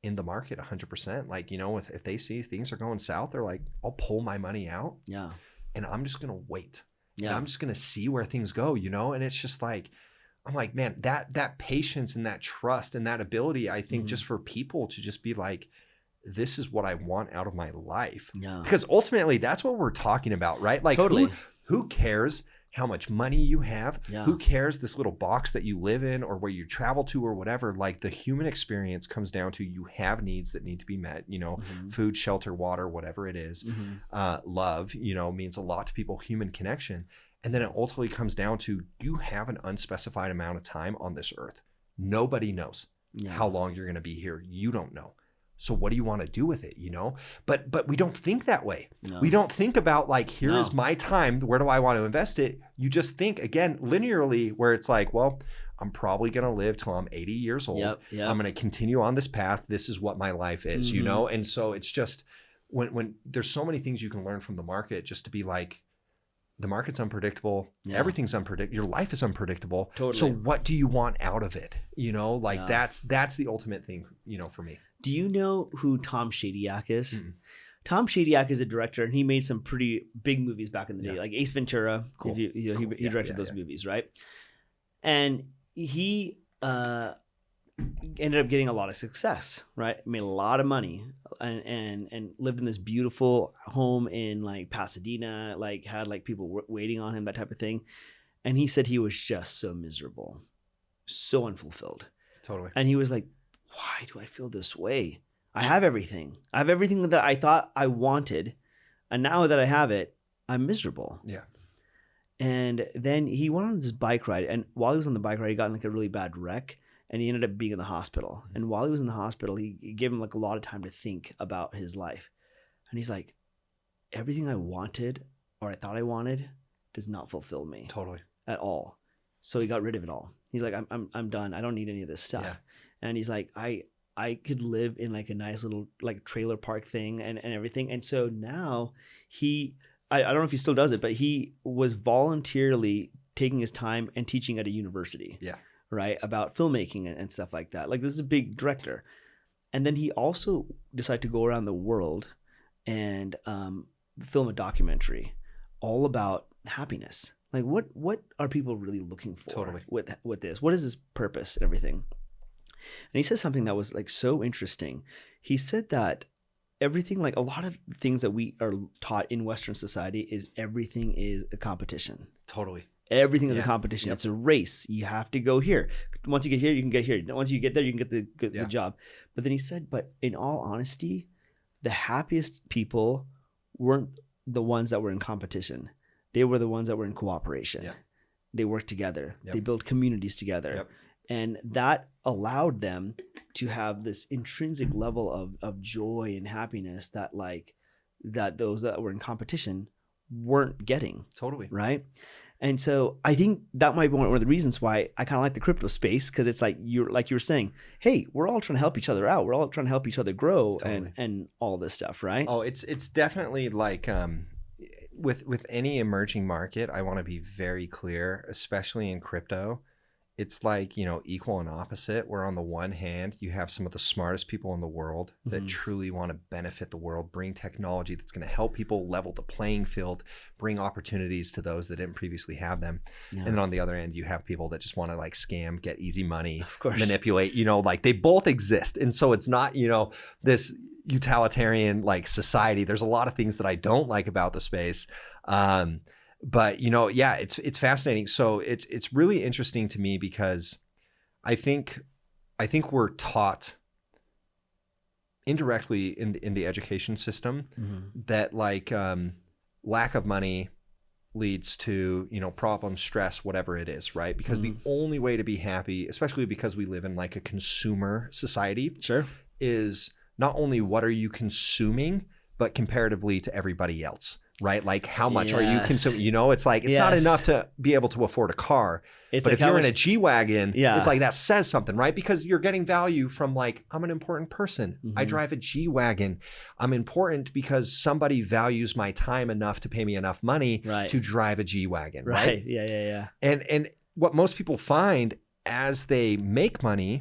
in the market 100%. Like, you know, if they see things are going south, they're like, I'll pull my money out. Yeah. And I'm just going to wait. Yeah. And I'm just going to see where things go, you know? And it's just like, I'm like, man, that patience and that trust and that ability, I think just for people to just be like, this is what I want out of my life. Yeah. Because ultimately that's what we're talking about, right? Like totally. Who cares how much money you have? Yeah. Who cares this little box that you live in or where you travel to or whatever? Like the human experience comes down to you have needs that need to be met, you know, food, shelter, water, whatever it is. Love, you know, means a lot to people, human connection. And then it ultimately comes down to you have an unspecified amount of time on this earth. Nobody knows how long you're going to be here. You don't know. So what do you want to do with it, you know? But we don't think that way. No. We don't think about like, here is my time. Where do I want to invest it? You just think, again, linearly, where it's like, well, I'm probably going to live till I'm 80 years old. Yep. I'm going to continue on this path. This is what my life is, you know? And so it's just when there's so many things you can learn from the market just to be like, the market's unpredictable. Yeah. Everything's unpredictable. Your life is unpredictable. Totally. So what do you want out of it? You know, like that's the ultimate thing, you know, for me. Do you know who Tom Shadyac is? Mm-hmm. Tom Shadyac is a director, and he made some pretty big movies back in the day, like Ace Ventura. Cool. He directed those movies, right? And he ended up getting a lot of success, right? Made a lot of money, and lived in this beautiful home in like Pasadena. Like had like people waiting on him, that type of thing. And he said he was just so miserable, so unfulfilled. Totally. And he was like, why do I feel this way? I have everything. I have everything that I thought I wanted. And now that I have it, I'm miserable. Yeah. And then he went on this bike ride. And while he was on the bike ride, he got in like a really bad wreck. And he ended up being in the hospital. And while he was in the hospital, he gave him like a lot of time to think about his life. And he's like, everything I wanted or I thought I wanted does not fulfill me. Totally. At all. So he got rid of it all. He's like, I'm done. I don't need any of this stuff. Yeah. And he's like, I could live in like a nice little like trailer park thing and everything. And so now I don't know if he still does it, but he was voluntarily taking his time and teaching at a university. Yeah. Right. About filmmaking and stuff like that. Like this is a big director. And then he also decided to go around the world and film a documentary all about happiness. Like what are people really looking for totally. with this? What is this purpose and everything? And he said something that was like so interesting. He said that everything, like a lot of things that we are taught in Western society is everything is a competition. Totally. Everything is a competition. It's a race. You have to go here. Once you get here, you can get here. Once you get there, you can get the job. But then he said, but in all honesty, the happiest people weren't the ones that were in competition. They were the ones that were in cooperation. Yeah. They worked together. Yep. They built communities together. Yep. And that allowed them to have this intrinsic level of joy and happiness that those that were in competition weren't getting. Totally. Right. And so I think that might be one of the reasons why I kind of like the crypto space, because it's like you were saying, hey, we're all trying to help each other out. We're all trying to help each other grow and all this stuff, right? Oh, it's definitely like with any emerging market, I want to be very clear, especially in crypto. It's like, equal and opposite, where on the one hand, you have some of the smartest people in the world that truly want to benefit the world, bring technology that's going to help people level the playing field, bring opportunities to those that didn't previously have them. Yeah. And then on the other end, you have people that just want to like scam, get easy money, manipulate, like they both exist. And so it's not, this utilitarian like society. There's a lot of things that I don't like about the space. But it's fascinating. So it's really interesting to me because I think we're taught indirectly in the education system that like lack of money leads to problems, stress, whatever it is, right? Because the only way to be happy, especially because we live in like a consumer society, is not only what are you consuming, but comparatively to everybody else. Right? Like how much are you consuming? It's like, it's not enough to be able to afford a car. But like if you're in a G-Wagon, it's like that says something, right? Because you're getting value from like, I'm an important person. I drive a G-Wagon. I'm important because somebody values my time enough to pay me enough money to drive a G-Wagon. Right? Yeah. And what most people find as they make money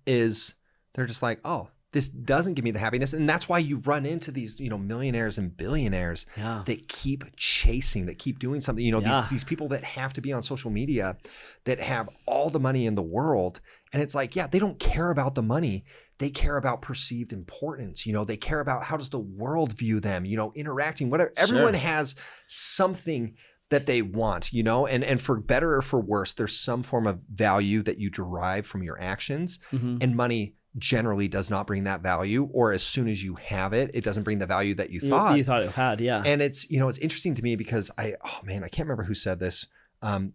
is they're just like, oh, this doesn't give me the happiness. And that's why you run into these, millionaires and billionaires that keep chasing, that keep doing something, these people that have to be on social media that have all the money in the world. And it's like, they don't care about the money. They care about perceived importance. They care about how does the world view them, interacting, whatever. Everyone has something that they want, and for better or for worse, there's some form of value that you derive from your actions, and money generally does not bring that value, or as soon as you have it, it doesn't bring the value that you thought it had. Yeah. And it's, it's interesting to me because I can't remember who said this.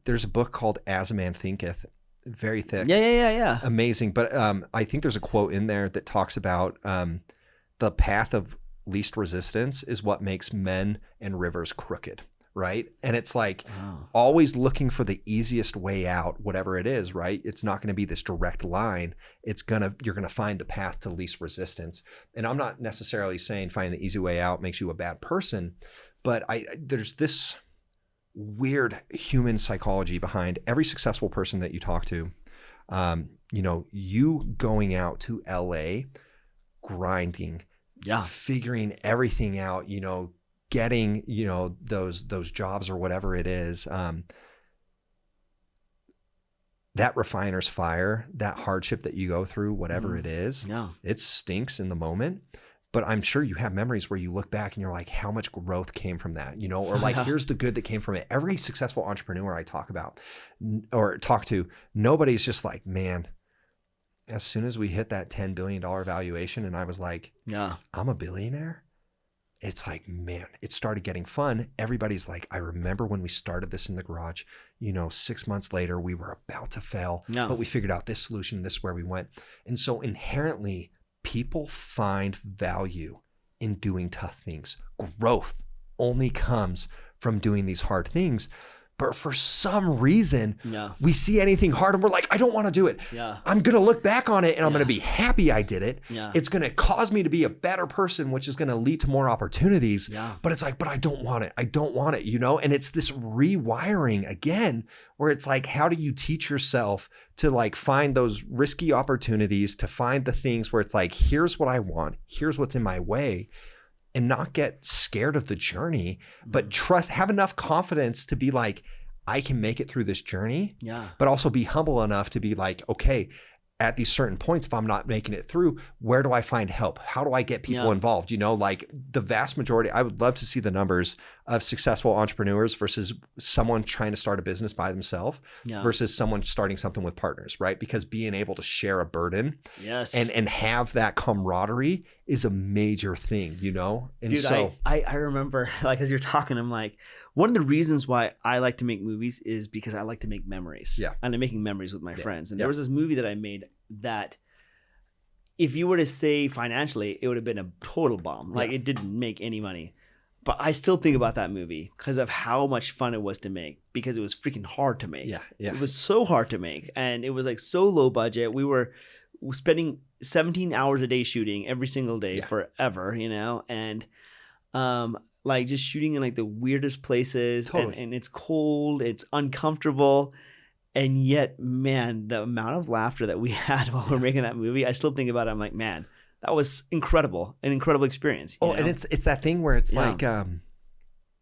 There's a book called As a Man Thinketh, very thick. Yeah. Amazing. But I think there's a quote in there that talks about the path of least resistance is what makes men and rivers crooked. Right. And it's like always looking for the easiest way out, whatever it is, right? It's not going to be this direct line. You're going to find the path to least resistance. And I'm not necessarily saying finding the easy way out makes you a bad person, but there's this weird human psychology behind every successful person that you talk to. You going out to LA, grinding, figuring everything out, getting, those jobs or whatever it is, that refiner's fire, that hardship that you go through, whatever it is, it stinks in the moment. But I'm sure you have memories where you look back and you're like, how much growth came from that, or like, here's the good that came from it. Every successful entrepreneur I talk to, nobody's just like, man, as soon as we hit that $10 billion valuation and I was like, I'm a billionaire. It's like, man, it started getting fun. Everybody's like, I remember when we started this in the garage, 6 months later, we were about to fail, but we figured out this solution. This is where we went. And so inherently, people find value in doing tough things. Growth only comes from doing these hard things. But for some reason, we see anything hard and we're like, I don't want to do it. I'm going to look back on it and I'm going to be happy I did it. It's going to cause me to be a better person, which is going to lead to more opportunities. But it's like, but I don't want it. I don't want it, And it's this rewiring again, where it's like, how do you teach yourself to like find those risky opportunities, to find the things where it's like, here's what I want. Here's what's in my way. And not get scared of the journey, but have enough confidence to be like, I can make it through this journey, but also be humble enough to be like, okay, at these certain points, if I'm not making it through, where do I find help? How do I get people involved? You know, like the vast majority, I would love to see the numbers of successful entrepreneurs versus someone trying to start a business by themselves versus someone starting something with partners, right? Because being able to share a burden and have that camaraderie is a major thing, you know? And dude, so I remember, like, as you're talking, I'm like, one of the reasons why I like to make movies is because I like to make memories. Yeah. And I'm making memories with my friends. And there was this movie that I made that if you were to say financially, it would have been a total bomb. Like it didn't make any money. But I still think about that movie because of how much fun it was to make, because it was freaking hard to make. It was so hard to make. And it was like so low budget. We were spending 17 hours a day shooting every single day forever, you know? And like just shooting in like the weirdest places and it's cold, it's uncomfortable. And yet, man, the amount of laughter that we had while we're making that movie, I still think about it. I'm like, man, that was incredible, an incredible experience. You know? And it's that thing where it's like,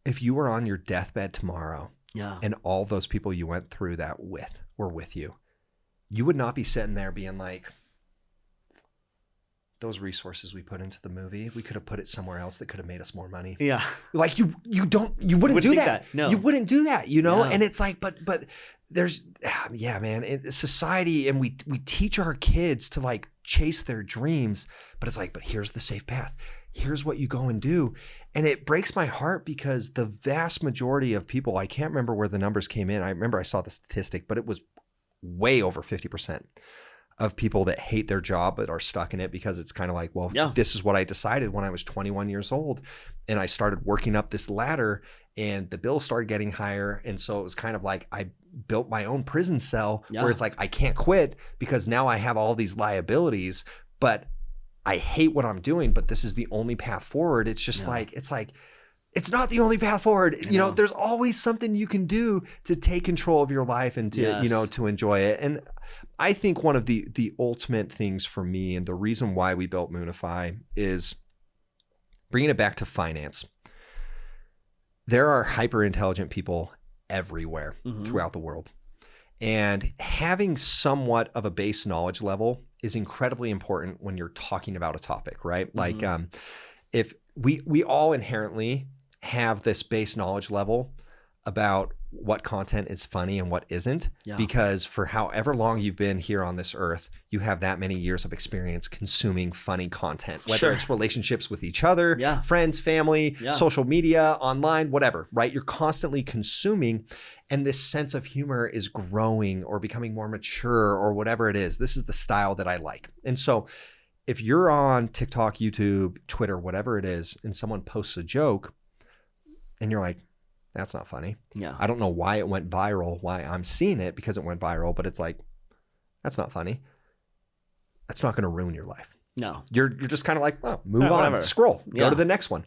if you were on your deathbed tomorrow and all those people you went through that with were with you, you would not be sitting there being like, those resources we put into the movie, we could have put it somewhere else that could have made us more money. Yeah. Like you wouldn't do that. No. You wouldn't do that, you know? And it's like, but there's, man, it's society, and we teach our kids to like chase their dreams, but it's like, but here's the safe path. Here's what you go and do. And it breaks my heart because the vast majority of people, I can't remember where the numbers came in. I remember I saw the statistic, but it was way over 50% of people that hate their job but are stuck in it because it's kind of like, well, this is what I decided when I was 21 years old. And I started working up this ladder and the bills started getting higher. And so it was kind of like I built my own prison cell where it's like, I can't quit because now I have all these liabilities, but I hate what I'm doing, but this is the only path forward. It's just like, it's not the only path forward. You know, there's always something you can do to take control of your life and to, you know, to enjoy it. And I think one of the ultimate things for me and the reason why we built Muunifi is bringing it back to finance. There are hyper intelligent people everywhere throughout the world. And having somewhat of a base knowledge level is incredibly important when you're talking about a topic, right? Like if we all inherently have this base knowledge level about what content is funny and what isn't, because for however long you've been here on this earth, you have that many years of experience consuming funny content, whether it's relationships with each other, friends, family, social media, online, whatever, right? You're constantly consuming, and this sense of humor is growing or becoming more mature or whatever it is. This is the style that I like. And so if you're on TikTok, YouTube, Twitter, whatever it is, and someone posts a joke and you're like, that's not funny. I don't know why it went viral, why I'm seeing it because it went viral, but it's like, that's not funny. That's not going to ruin your life. No. You're just kind of like, oh, move on, whatever. Scroll, go to the next one.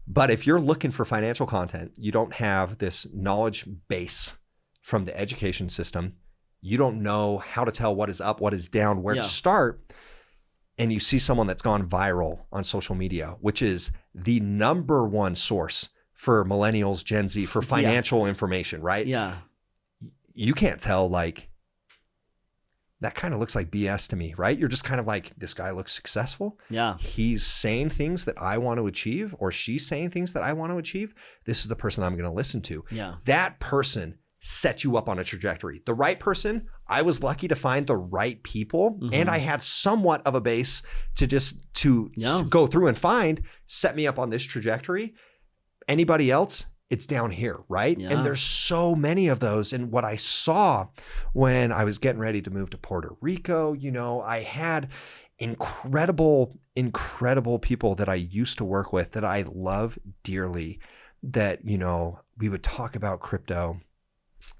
But if you're looking for financial content, you don't have this knowledge base from the education system. You don't know how to tell what is up, what is down, where to start. And you see someone that's gone viral on social media, which is the number one source for millennials, Gen Z, for financial information, right? Yeah. You can't tell, like, that kind of looks like BS to me, right? You're just kind of like, this guy looks successful. Yeah. He's saying things that I want to achieve, or she's saying things that I want to achieve. This is the person I'm going to listen to. Yeah. That person set you up on a trajectory. The right person, I was lucky to find the right people, and I had somewhat of a base to just go through and find, set me up on this trajectory. Anybody else, it's down here, right? Yeah. And there's so many of those. And what I saw when I was getting ready to move to Puerto Rico, you know, I had incredible people that I used to work with that I love dearly, that, you know, we would talk about crypto.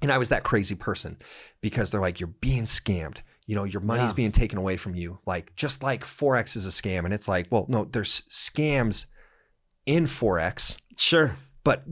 And I was that crazy person because they're like, you're being scammed. You know, your money's being taken away from you. Like, just like Forex is a scam. And it's like, well, no, there's scams in Forex. Sure. But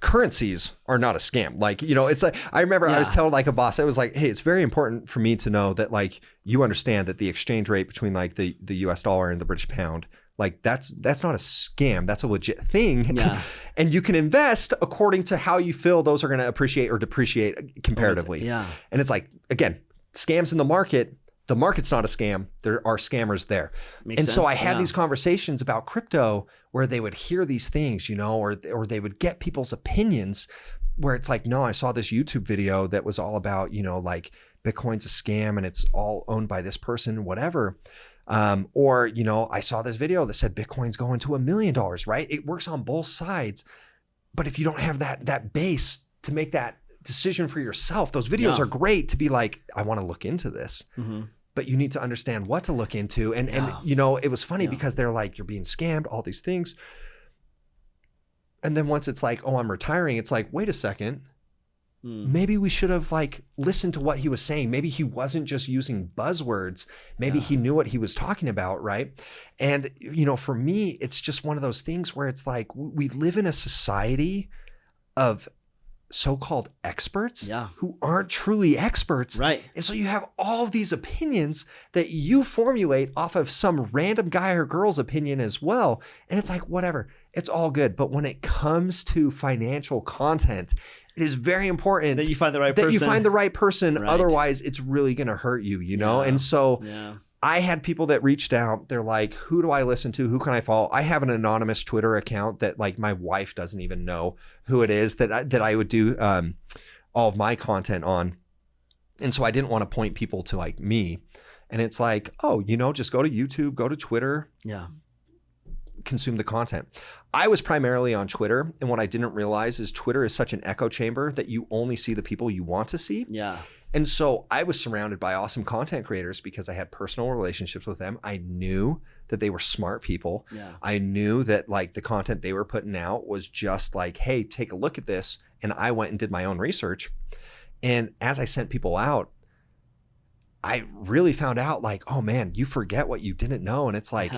currencies are not a scam. Like, you know, it's like, I remember I was telling like a boss, I was like, hey, it's very important for me to know that, like, you understand that the exchange rate between like the US dollar and the British pound, like that's not a scam. That's a legit thing. Yeah. And you can invest according to how you feel those are going to appreciate or depreciate comparatively. Yeah. And it's like, again, scams in the market, the market's not a scam. There are scammers there. Makes sense. So I had these conversations about crypto where they would hear these things, you know, or they would get people's opinions where it's like, no, I saw this YouTube video that was all about, you know, like Bitcoin's a scam and it's all owned by this person, whatever. Or, you know, I saw this video that said Bitcoin's going to $1 million, right? It works on both sides. But if you don't have that base to make that decision for yourself, those videos are great to be like, I want to look into this. But you need to understand what to look into. And you know, it was funny because they're like, you're being scammed, all these things. And then once it's like, oh, I'm retiring, it's like, wait a second. Maybe we should have like listened to what he was saying. Maybe he wasn't just using buzzwords. Maybe he knew what he was talking about, right? And, you know, for me, it's just one of those things where it's like, we live in a society of so-called experts who aren't truly experts. Right. And so you have all of these opinions that you formulate off of some random guy or girl's opinion as well. And it's like, whatever, it's all good. But when it comes to financial content, it is very important that you find the right person. Right. Otherwise, it's really going to hurt you, you know? And so I had people that reached out. They're like, who do I listen to? Who can I follow? I have an anonymous Twitter account that like my wife doesn't even know who it is that I would do all of my content on. And so I didn't want to point people to like me. And it's like, oh, you know, just go to YouTube, go to Twitter. Consume the content. I was primarily on Twitter, and what I didn't realize is Twitter is such an echo chamber that you only see the people you want to see. And so I was surrounded by awesome content creators because I had personal relationships with them. I knew that they were smart people. I knew that like the content they were putting out was just like, hey, take a look at this. And I went and did my own research. And as I sent people out, I really found out like, oh man, you forget what you didn't know. And it's like,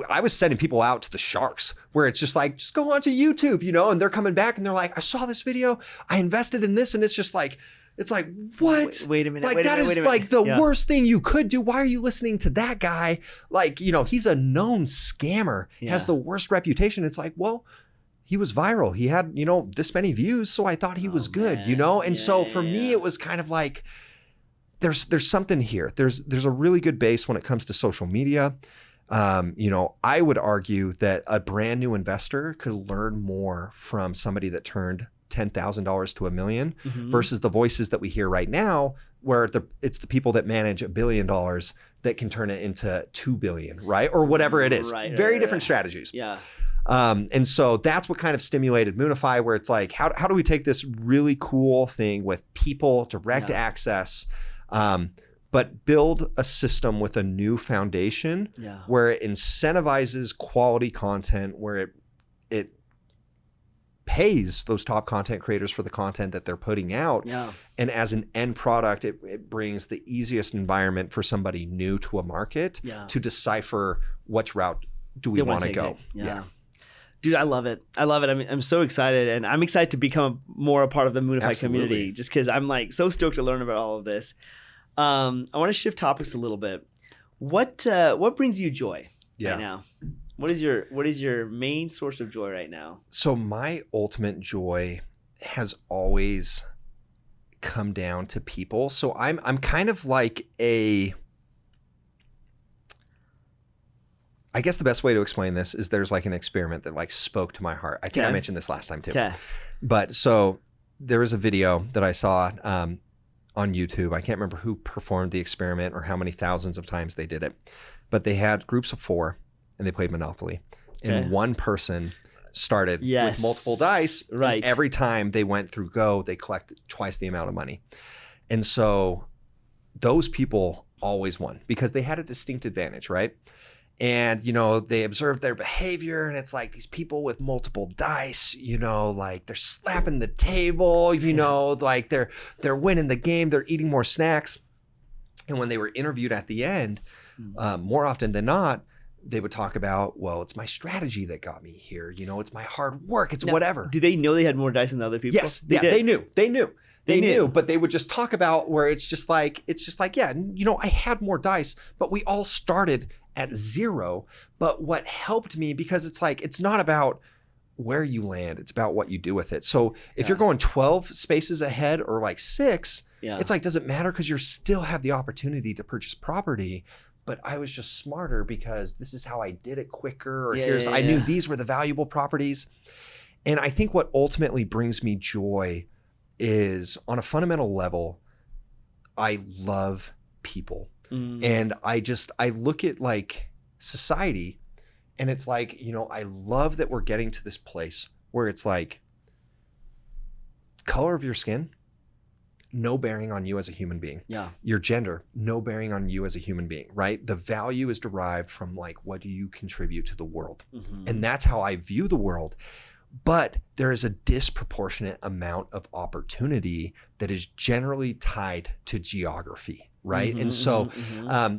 I was sending people out to the sharks where it's just like, just go onto YouTube, you know, and they're coming back and they're like, I saw this video, I invested in this. And it's just like, it's like, what? Wait a minute. Like that is like the worst thing you could do. Why are you listening to that guy? Like, you know, he's a known scammer, has the worst reputation. It's like, well, he was viral. He had, you know, this many views. So I thought he was good, you know? And so for me, it was kind of like, there's something here. There's a really good base when it comes to social media. You know, I would argue that a brand new investor could learn more from somebody that turned $10,000 to $1 million versus the voices that we hear right now, where it's the people that manage $1 billion that can turn it into 2 billion, right? Or whatever it is. Very different strategies. And so that's what kind of stimulated Muunifi, where it's like, how do we take this really cool thing with people, direct access, but build a system with a new foundation where it incentivizes quality content, where it pays those top content creators for the content that they're putting out. And as an end product, it brings the easiest environment for somebody new to a market to decipher which route do we want to go. Dude, I love it. I love it. I mean, I'm so excited, and I'm excited to become more a part of the Muunifi community just because I'm like so stoked to learn about all of this. I want to shift topics a little bit. What brings you joy right now? What is your main source of joy right now? So my ultimate joy has always come down to people. So I'm kind of like I guess the best way to explain this is there's like an experiment that like spoke to my heart. I think I mentioned this last time too. But so there was a video that I saw on YouTube. I can't remember who performed the experiment or how many thousands of times they did it, but they had groups of 4 and they played Monopoly. And one person started with multiple dice. And every time they went through Go, they collected twice the amount of money. And so those people always won because they had a distinct advantage, right? And, you know, they observed their behavior and it's like these people with multiple dice, you know, like they're slapping the table, you know, like they're winning the game, they're eating more snacks. And when they were interviewed at the end, more often than not, they would talk about, well, it's my strategy that got me here. You know, it's my hard work. It's whatever. Do they know they had more dice than the other people? Yes. They knew, but they would just talk about where it's just like, yeah, you know, I had more dice, but we all started at 0. But what helped me, because it's like, it's not about, where you land. It's about what you do with it. So if you're going 12 spaces ahead or like 6, it's like, does it matter? Because you still have the opportunity to purchase property. But I was just smarter because this is how I did it quicker. Or I knew these were the valuable properties. And I think what ultimately brings me joy is, on a fundamental level, I love people. And I look at like society, and it's like, you know, I love that we're getting to this place where it's like, color of your skin, no bearing on you as a human being. Yeah. Your gender, no bearing on you as a human being, right? The value is derived from like, what do you contribute to the world? And that's how I view the world. But there is a disproportionate amount of opportunity that is generally tied to geography, right? And so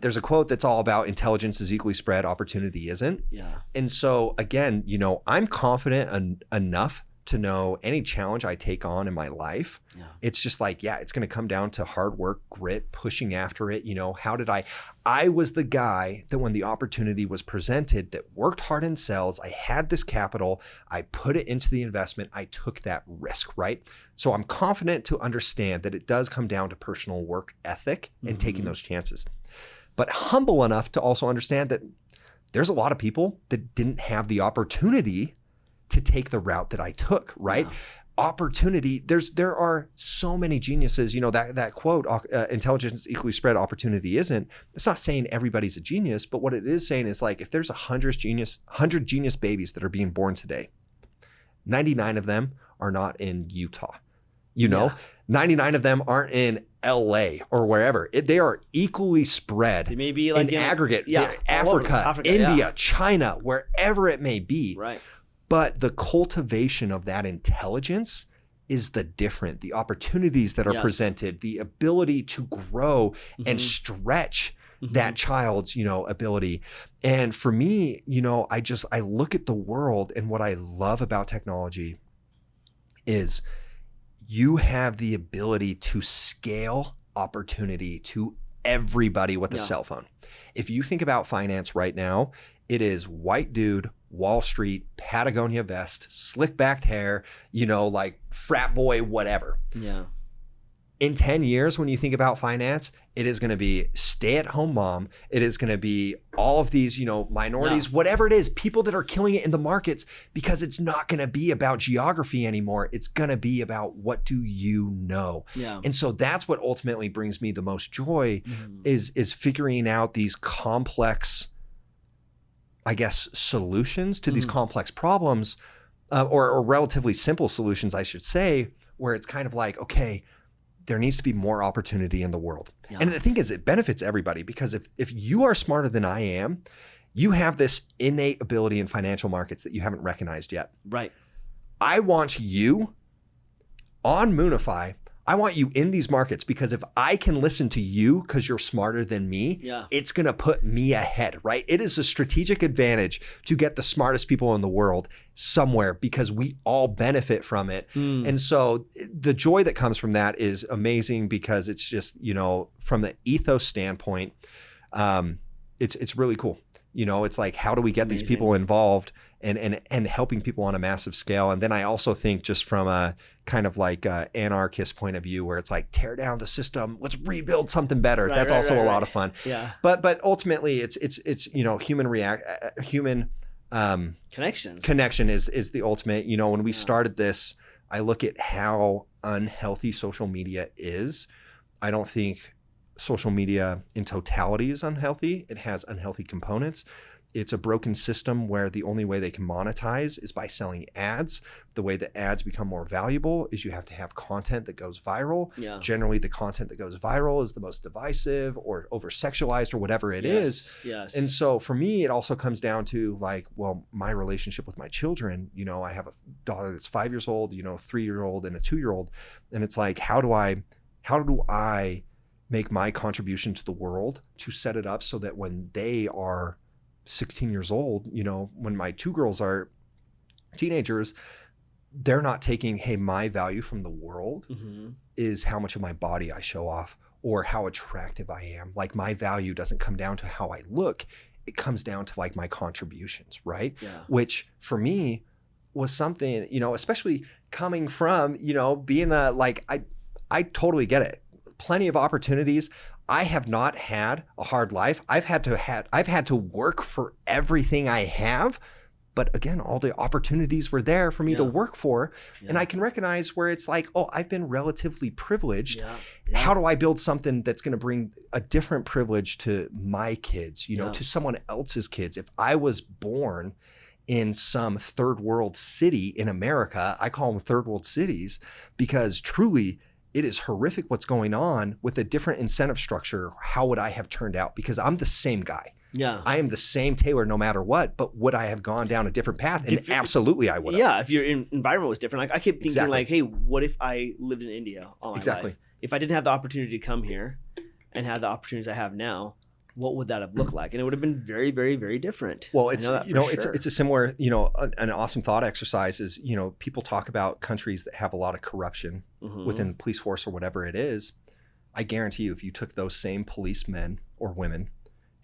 there's a quote that's all about intelligence is equally spread, opportunity isn't. Yeah. And so again, you know, I'm confident enough to know any challenge I take on in my life, it's just like, it's going to come down to hard work, grit, pushing after it. You know, I was the guy that when the opportunity was presented that worked hard in sales, I had this capital, I put it into the investment, I took that risk, right? So I'm confident to understand that it does come down to personal work ethic and taking those chances, but humble enough to also understand that there's a lot of people that didn't have the opportunity to take the route that I took, right? Opportunity, there are so many geniuses, you know, that quote, intelligence equally spread, opportunity isn't. It's not saying everybody's a genius, but what it is saying is like, if there's 100 genius babies that are being born today, 99 of them are not in Utah, you know, 99 of them aren't in LA or wherever. They are equally spread. They may be like in aggregate, Africa, Africa, India, China, wherever it may be. Right. But the cultivation of that intelligence is the opportunities that are presented, the ability to grow and stretch that child's, you know, ability. And for me, you know, I look at the world, and what I love about technology is you have the ability to scale opportunity to everybody with a cell phone. If you think about finance right now, it is white dude, Wall Street, Patagonia vest, slick backed hair, you know, like frat boy, whatever. Yeah. In 10 years, when you think about finance, it is going to be stay at home mom. It is going to be all of these, you know, minorities, whatever it is, people that are killing it in the markets, because it's not going to be about geography anymore. It's going to be about what do you know? Yeah. And so that's what ultimately brings me the most joy is figuring out these complex, I guess, solutions to these complex problems, or relatively simple solutions, I should say, where it's kind of like, okay, there needs to be more opportunity in the world. Yeah. And the thing is, it benefits everybody, because if you are smarter than I am, you have this innate ability in financial markets that you haven't recognized yet. Right. I want you on Muunifi. I want you in these markets, because if I can listen to you because you're smarter than me, it's going to put me ahead, right? It is a strategic advantage to get the smartest people in the world somewhere, because we all benefit from it. And so the joy that comes from that is amazing, because it's just, you know, from the ethos standpoint, it's really cool. You know, it's like, how do we get these people involved and helping people on a massive scale? And then I also think, just from a kind of like anarchist point of view, where it's like, tear down the system, let's rebuild something better. That's also a lot of fun. Yeah. But ultimately, it's you know, human connection is the ultimate. You know, when we started this, I look at how unhealthy social media is. I don't think social media in totality is unhealthy. It has unhealthy components. It's a broken system where the only way they can monetize is by selling ads. The way that ads become more valuable is you have to have content that goes viral. Yeah. Generally, the content that goes viral is the most divisive or over-sexualized or whatever it is. Yes. And so for me, it also comes down to like, well, my relationship with my children. You know, I have a daughter that's 5 years old, you know, 3-year-old and a 2-year-old. And it's like, how do I make my contribution to the world to set it up so that when they are 16 years old, you know, when my 2 girls are teenagers, they're not taking, hey, my value from the world is how much of my body I show off or how attractive I am. Like, my value doesn't come down to how I look. It comes down to like my contributions, right? Yeah. Which for me, was something, you know, especially coming from, you know, being I totally get it. Plenty of opportunities. I have not had a hard life. I've had to work for everything I have. But again, all the opportunities were there for me to work for. Yeah. And I can recognize where it's like, oh, I've been relatively privileged. Yeah. Yeah. How do I build something that's going to bring a different privilege to my kids, you know, to someone else's kids? If I was born in some third world city in America, I call them third world cities, because truly it is horrific what's going on with a different incentive structure. How would I have turned out? Because I'm the same guy. Yeah, I am the same Taylor no matter what, but would I have gone down a different path? And absolutely I would have. Yeah, if your environment was different. Like I kept thinking like, hey, what if I lived in India all my life? If I didn't have the opportunity to come here and have the opportunities I have now, what would that have looked like? And it would have been very, very, very different. Well, it's, you know, it's a similar, you know, an awesome thought exercise is, you know, people talk about countries that have a lot of corruption within the police force or whatever it is. I guarantee you, if you took those same policemen or women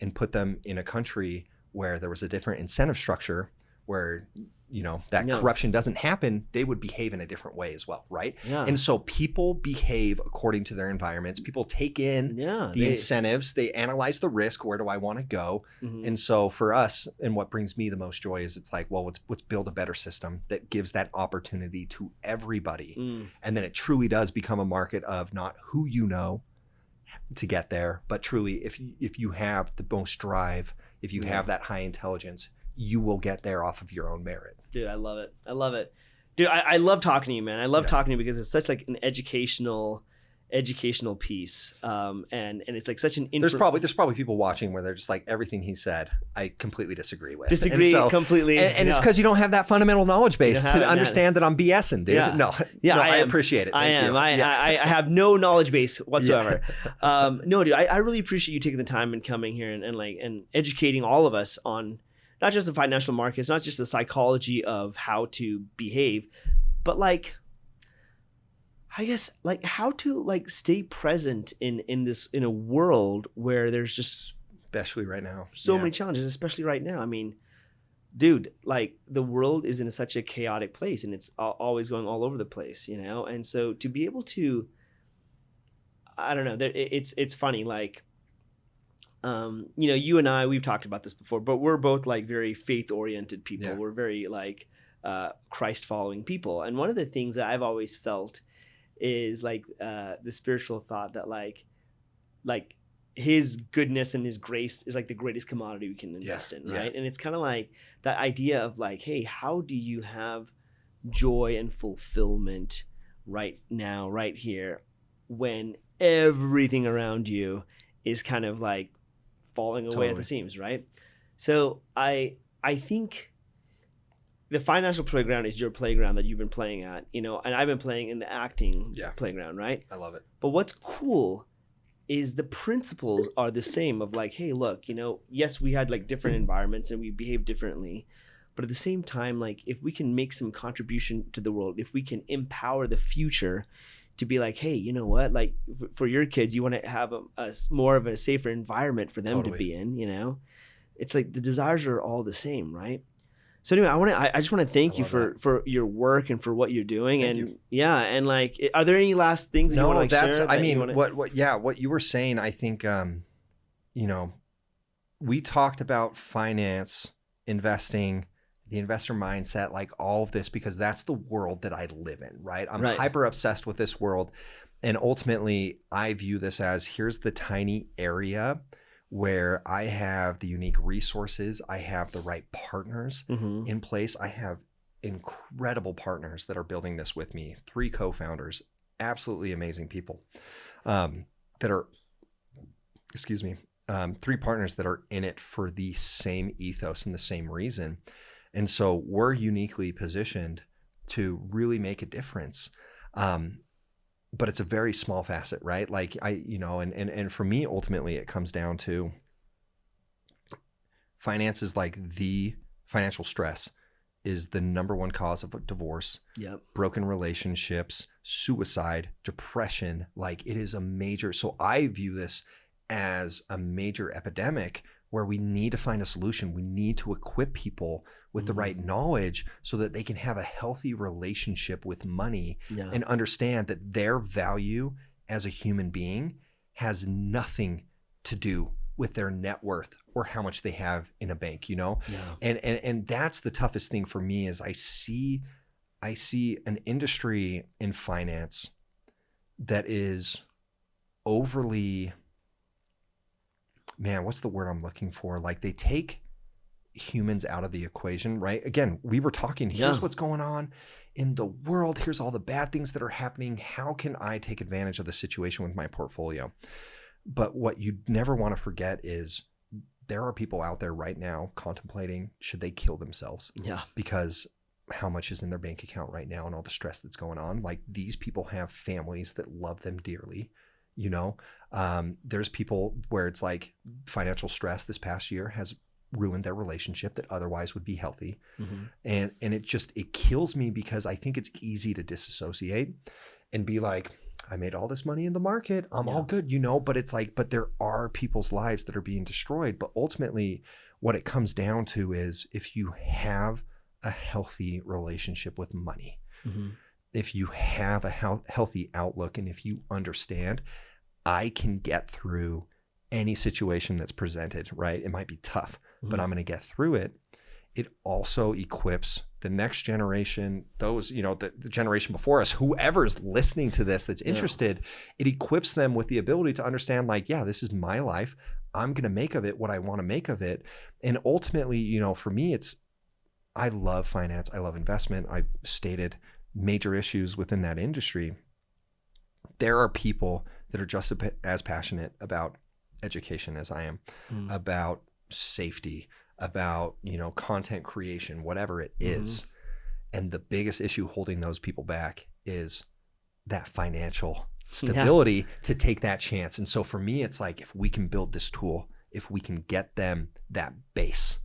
and put them in a country where there was a different incentive structure, where, you know, that corruption doesn't happen, they would behave in a different way as well, right? Yeah. And so people behave according to their environments. People take in the incentives, they analyze the risk, where do I want to go? And so for us, and what brings me the most joy is it's like, well, let's build a better system that gives that opportunity to everybody. And then it truly does become a market of not who you know to get there, but truly if you have the most drive, if you have that high intelligence, you will get there off of your own merit. Dude, I love it. I love it. Dude, I love talking to you, man. I love talking to you because it's such like an educational piece. And it's like such an there's probably people watching where they're just like, everything he said, I completely disagree with. Completely. And it's because you don't have that fundamental knowledge base to understand that I'm BSing, dude. Yeah. I appreciate it. Thank you. I have no knowledge base whatsoever. No, dude, I really appreciate you taking the time and coming here and educating all of us on not just the financial markets, not just the psychology of how to behave, but like, I guess like how to like stay present in a world where there's just, especially right now, so many challenges, especially right now. I mean, dude, like the world is in such a chaotic place and it's always going all over the place, you know? And so to be able to, I don't know, it's funny, like, you know, you and I, we've talked about this before, but we're both like very faith oriented people. Yeah. We're very like Christ following people. And one of the things that I've always felt is like the spiritual thought that like his goodness and his grace is like the greatest commodity we can invest in, right? And it's kind of like that idea of like, hey, how do you have joy and fulfillment right now, right here, when everything around you is kind of like falling away at the seams, right? So I think the financial playground is your playground that you've been playing at, you know, and I've been playing in the acting playground, right? I love it. But what's cool is the principles are the same of like, hey, look, you know, yes, we had like different environments and we behave differently, but at the same time, like if we can make some contribution to the world, if we can empower the future to be like, hey, you know what, like for your kids, you want to have a more of a safer environment for them to be in, you know, it's like the desires are all the same, right? So anyway, I just want to thank you for your work and for what you're doing. Thank you. And like, are there any last things you want to like share? I mean, what you were saying, I think, you know, we talked about finance, investing, the investor mindset, like all of this, because that's the world that I live in, right? I'm hyper obsessed with this world. And ultimately I view this as, here's the tiny area where I have the unique resources. I have the right partners in place. I have incredible partners that are building this with me. 3 co-founders, absolutely amazing people that are, 3 partners that are in it for the same ethos and the same reason. And so we're uniquely positioned to really make a difference. But it's a very small facet, right? Like and for me, ultimately it comes down to finance is like the financial stress is the number 1 cause of a divorce, broken relationships, suicide, depression. Like it is a major, so I view this as a major epidemic where we need to find a solution. We need to equip people with the right knowledge so that they can have a healthy relationship with money and understand that their value as a human being has nothing to do with their net worth or how much they have in a bank, you know? And that's the toughest thing for me is I see an industry in finance that is overly, man, what's the word I'm looking for? Like they take humans out of the equation, right? Again, we were talking, here's what's going on in the world. Here's all the bad things that are happening. How can I take advantage of the situation with my portfolio? But what you never want to forget is there are people out there right now contemplating, should they kill themselves? Because how much is in their bank account right now and all the stress that's going on. Like these people have families that love them dearly, you know? There's people where it's like financial stress this past year has ruined their relationship that otherwise would be healthy. And it kills me because I think it's easy to disassociate and be like, I made all this money in the market. I'm all good, you know, but it's like, but there are people's lives that are being destroyed. But ultimately what it comes down to is if you have a healthy relationship with money, if you have a healthy outlook, and if you understand, I can get through any situation that's presented, right? It might be tough, but I'm going to get through it. It also equips the next generation, those, you know, the generation before us, whoever's listening to this that's interested, it equips them with the ability to understand like, yeah, this is my life. I'm going to make of it what I want to make of it. And ultimately, you know, for me, I love finance. I love investment. I've stated major issues within that industry. There are people that are just as passionate about education as I am, about safety, about, you know, content creation, whatever it is. And the biggest issue holding those people back is that financial stability to take that chance. And so for me, it's like, if we can build this tool, if we can get them that base,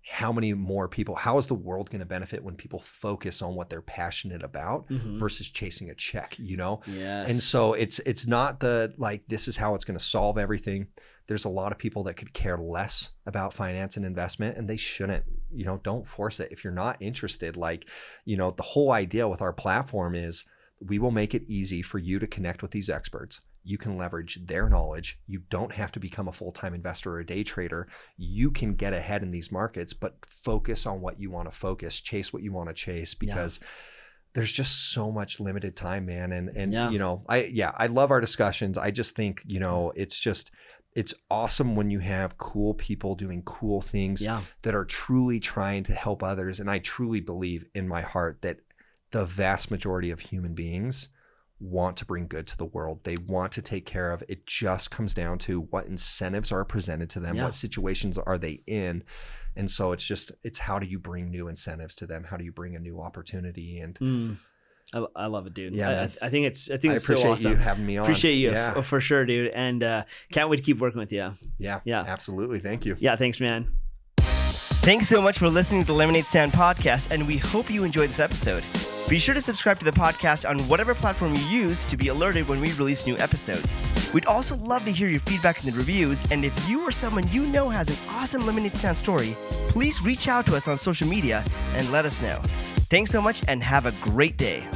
how many more people, how is the world going to benefit when people focus on what they're passionate about versus chasing a check, you know? And so it's not the, like, this is how it's going to solve everything. There's a lot of people that could care less about finance and investment, and they shouldn't, you know, don't force it. If you're not interested, like, you know, the whole idea with our platform is we will make it easy for you to connect with these experts. You can leverage their knowledge. You don't have to become a full-time investor or a day trader. You can get ahead in these markets, but focus on what you want to focus, chase what you want to chase, because there's just so much limited time, man. And you know, I love our discussions. I just think, you know, it's awesome when you have cool people doing cool things that are truly trying to help others. And I truly believe in my heart that the vast majority of human beings want to bring good to the world. They want to take care of. It just comes down to what incentives are presented to them, what situations are they in. And so it's how do you bring new incentives to them? How do you bring a new opportunity? And I love it, dude. Yeah, I think it's so awesome. I appreciate you having me on. Appreciate you for sure, dude. And can't wait to keep working with you. Yeah, absolutely. Thank you. Yeah, thanks, man. Thanks so much for listening to the Lemonade Stand podcast, and we hope you enjoyed this episode. Be sure to subscribe to the podcast on whatever platform you use to be alerted when we release new episodes. We'd also love to hear your feedback in the reviews, and if you or someone you know has an awesome Lemonade Stand story, please reach out to us on social media and let us know. Thanks so much and have a great day.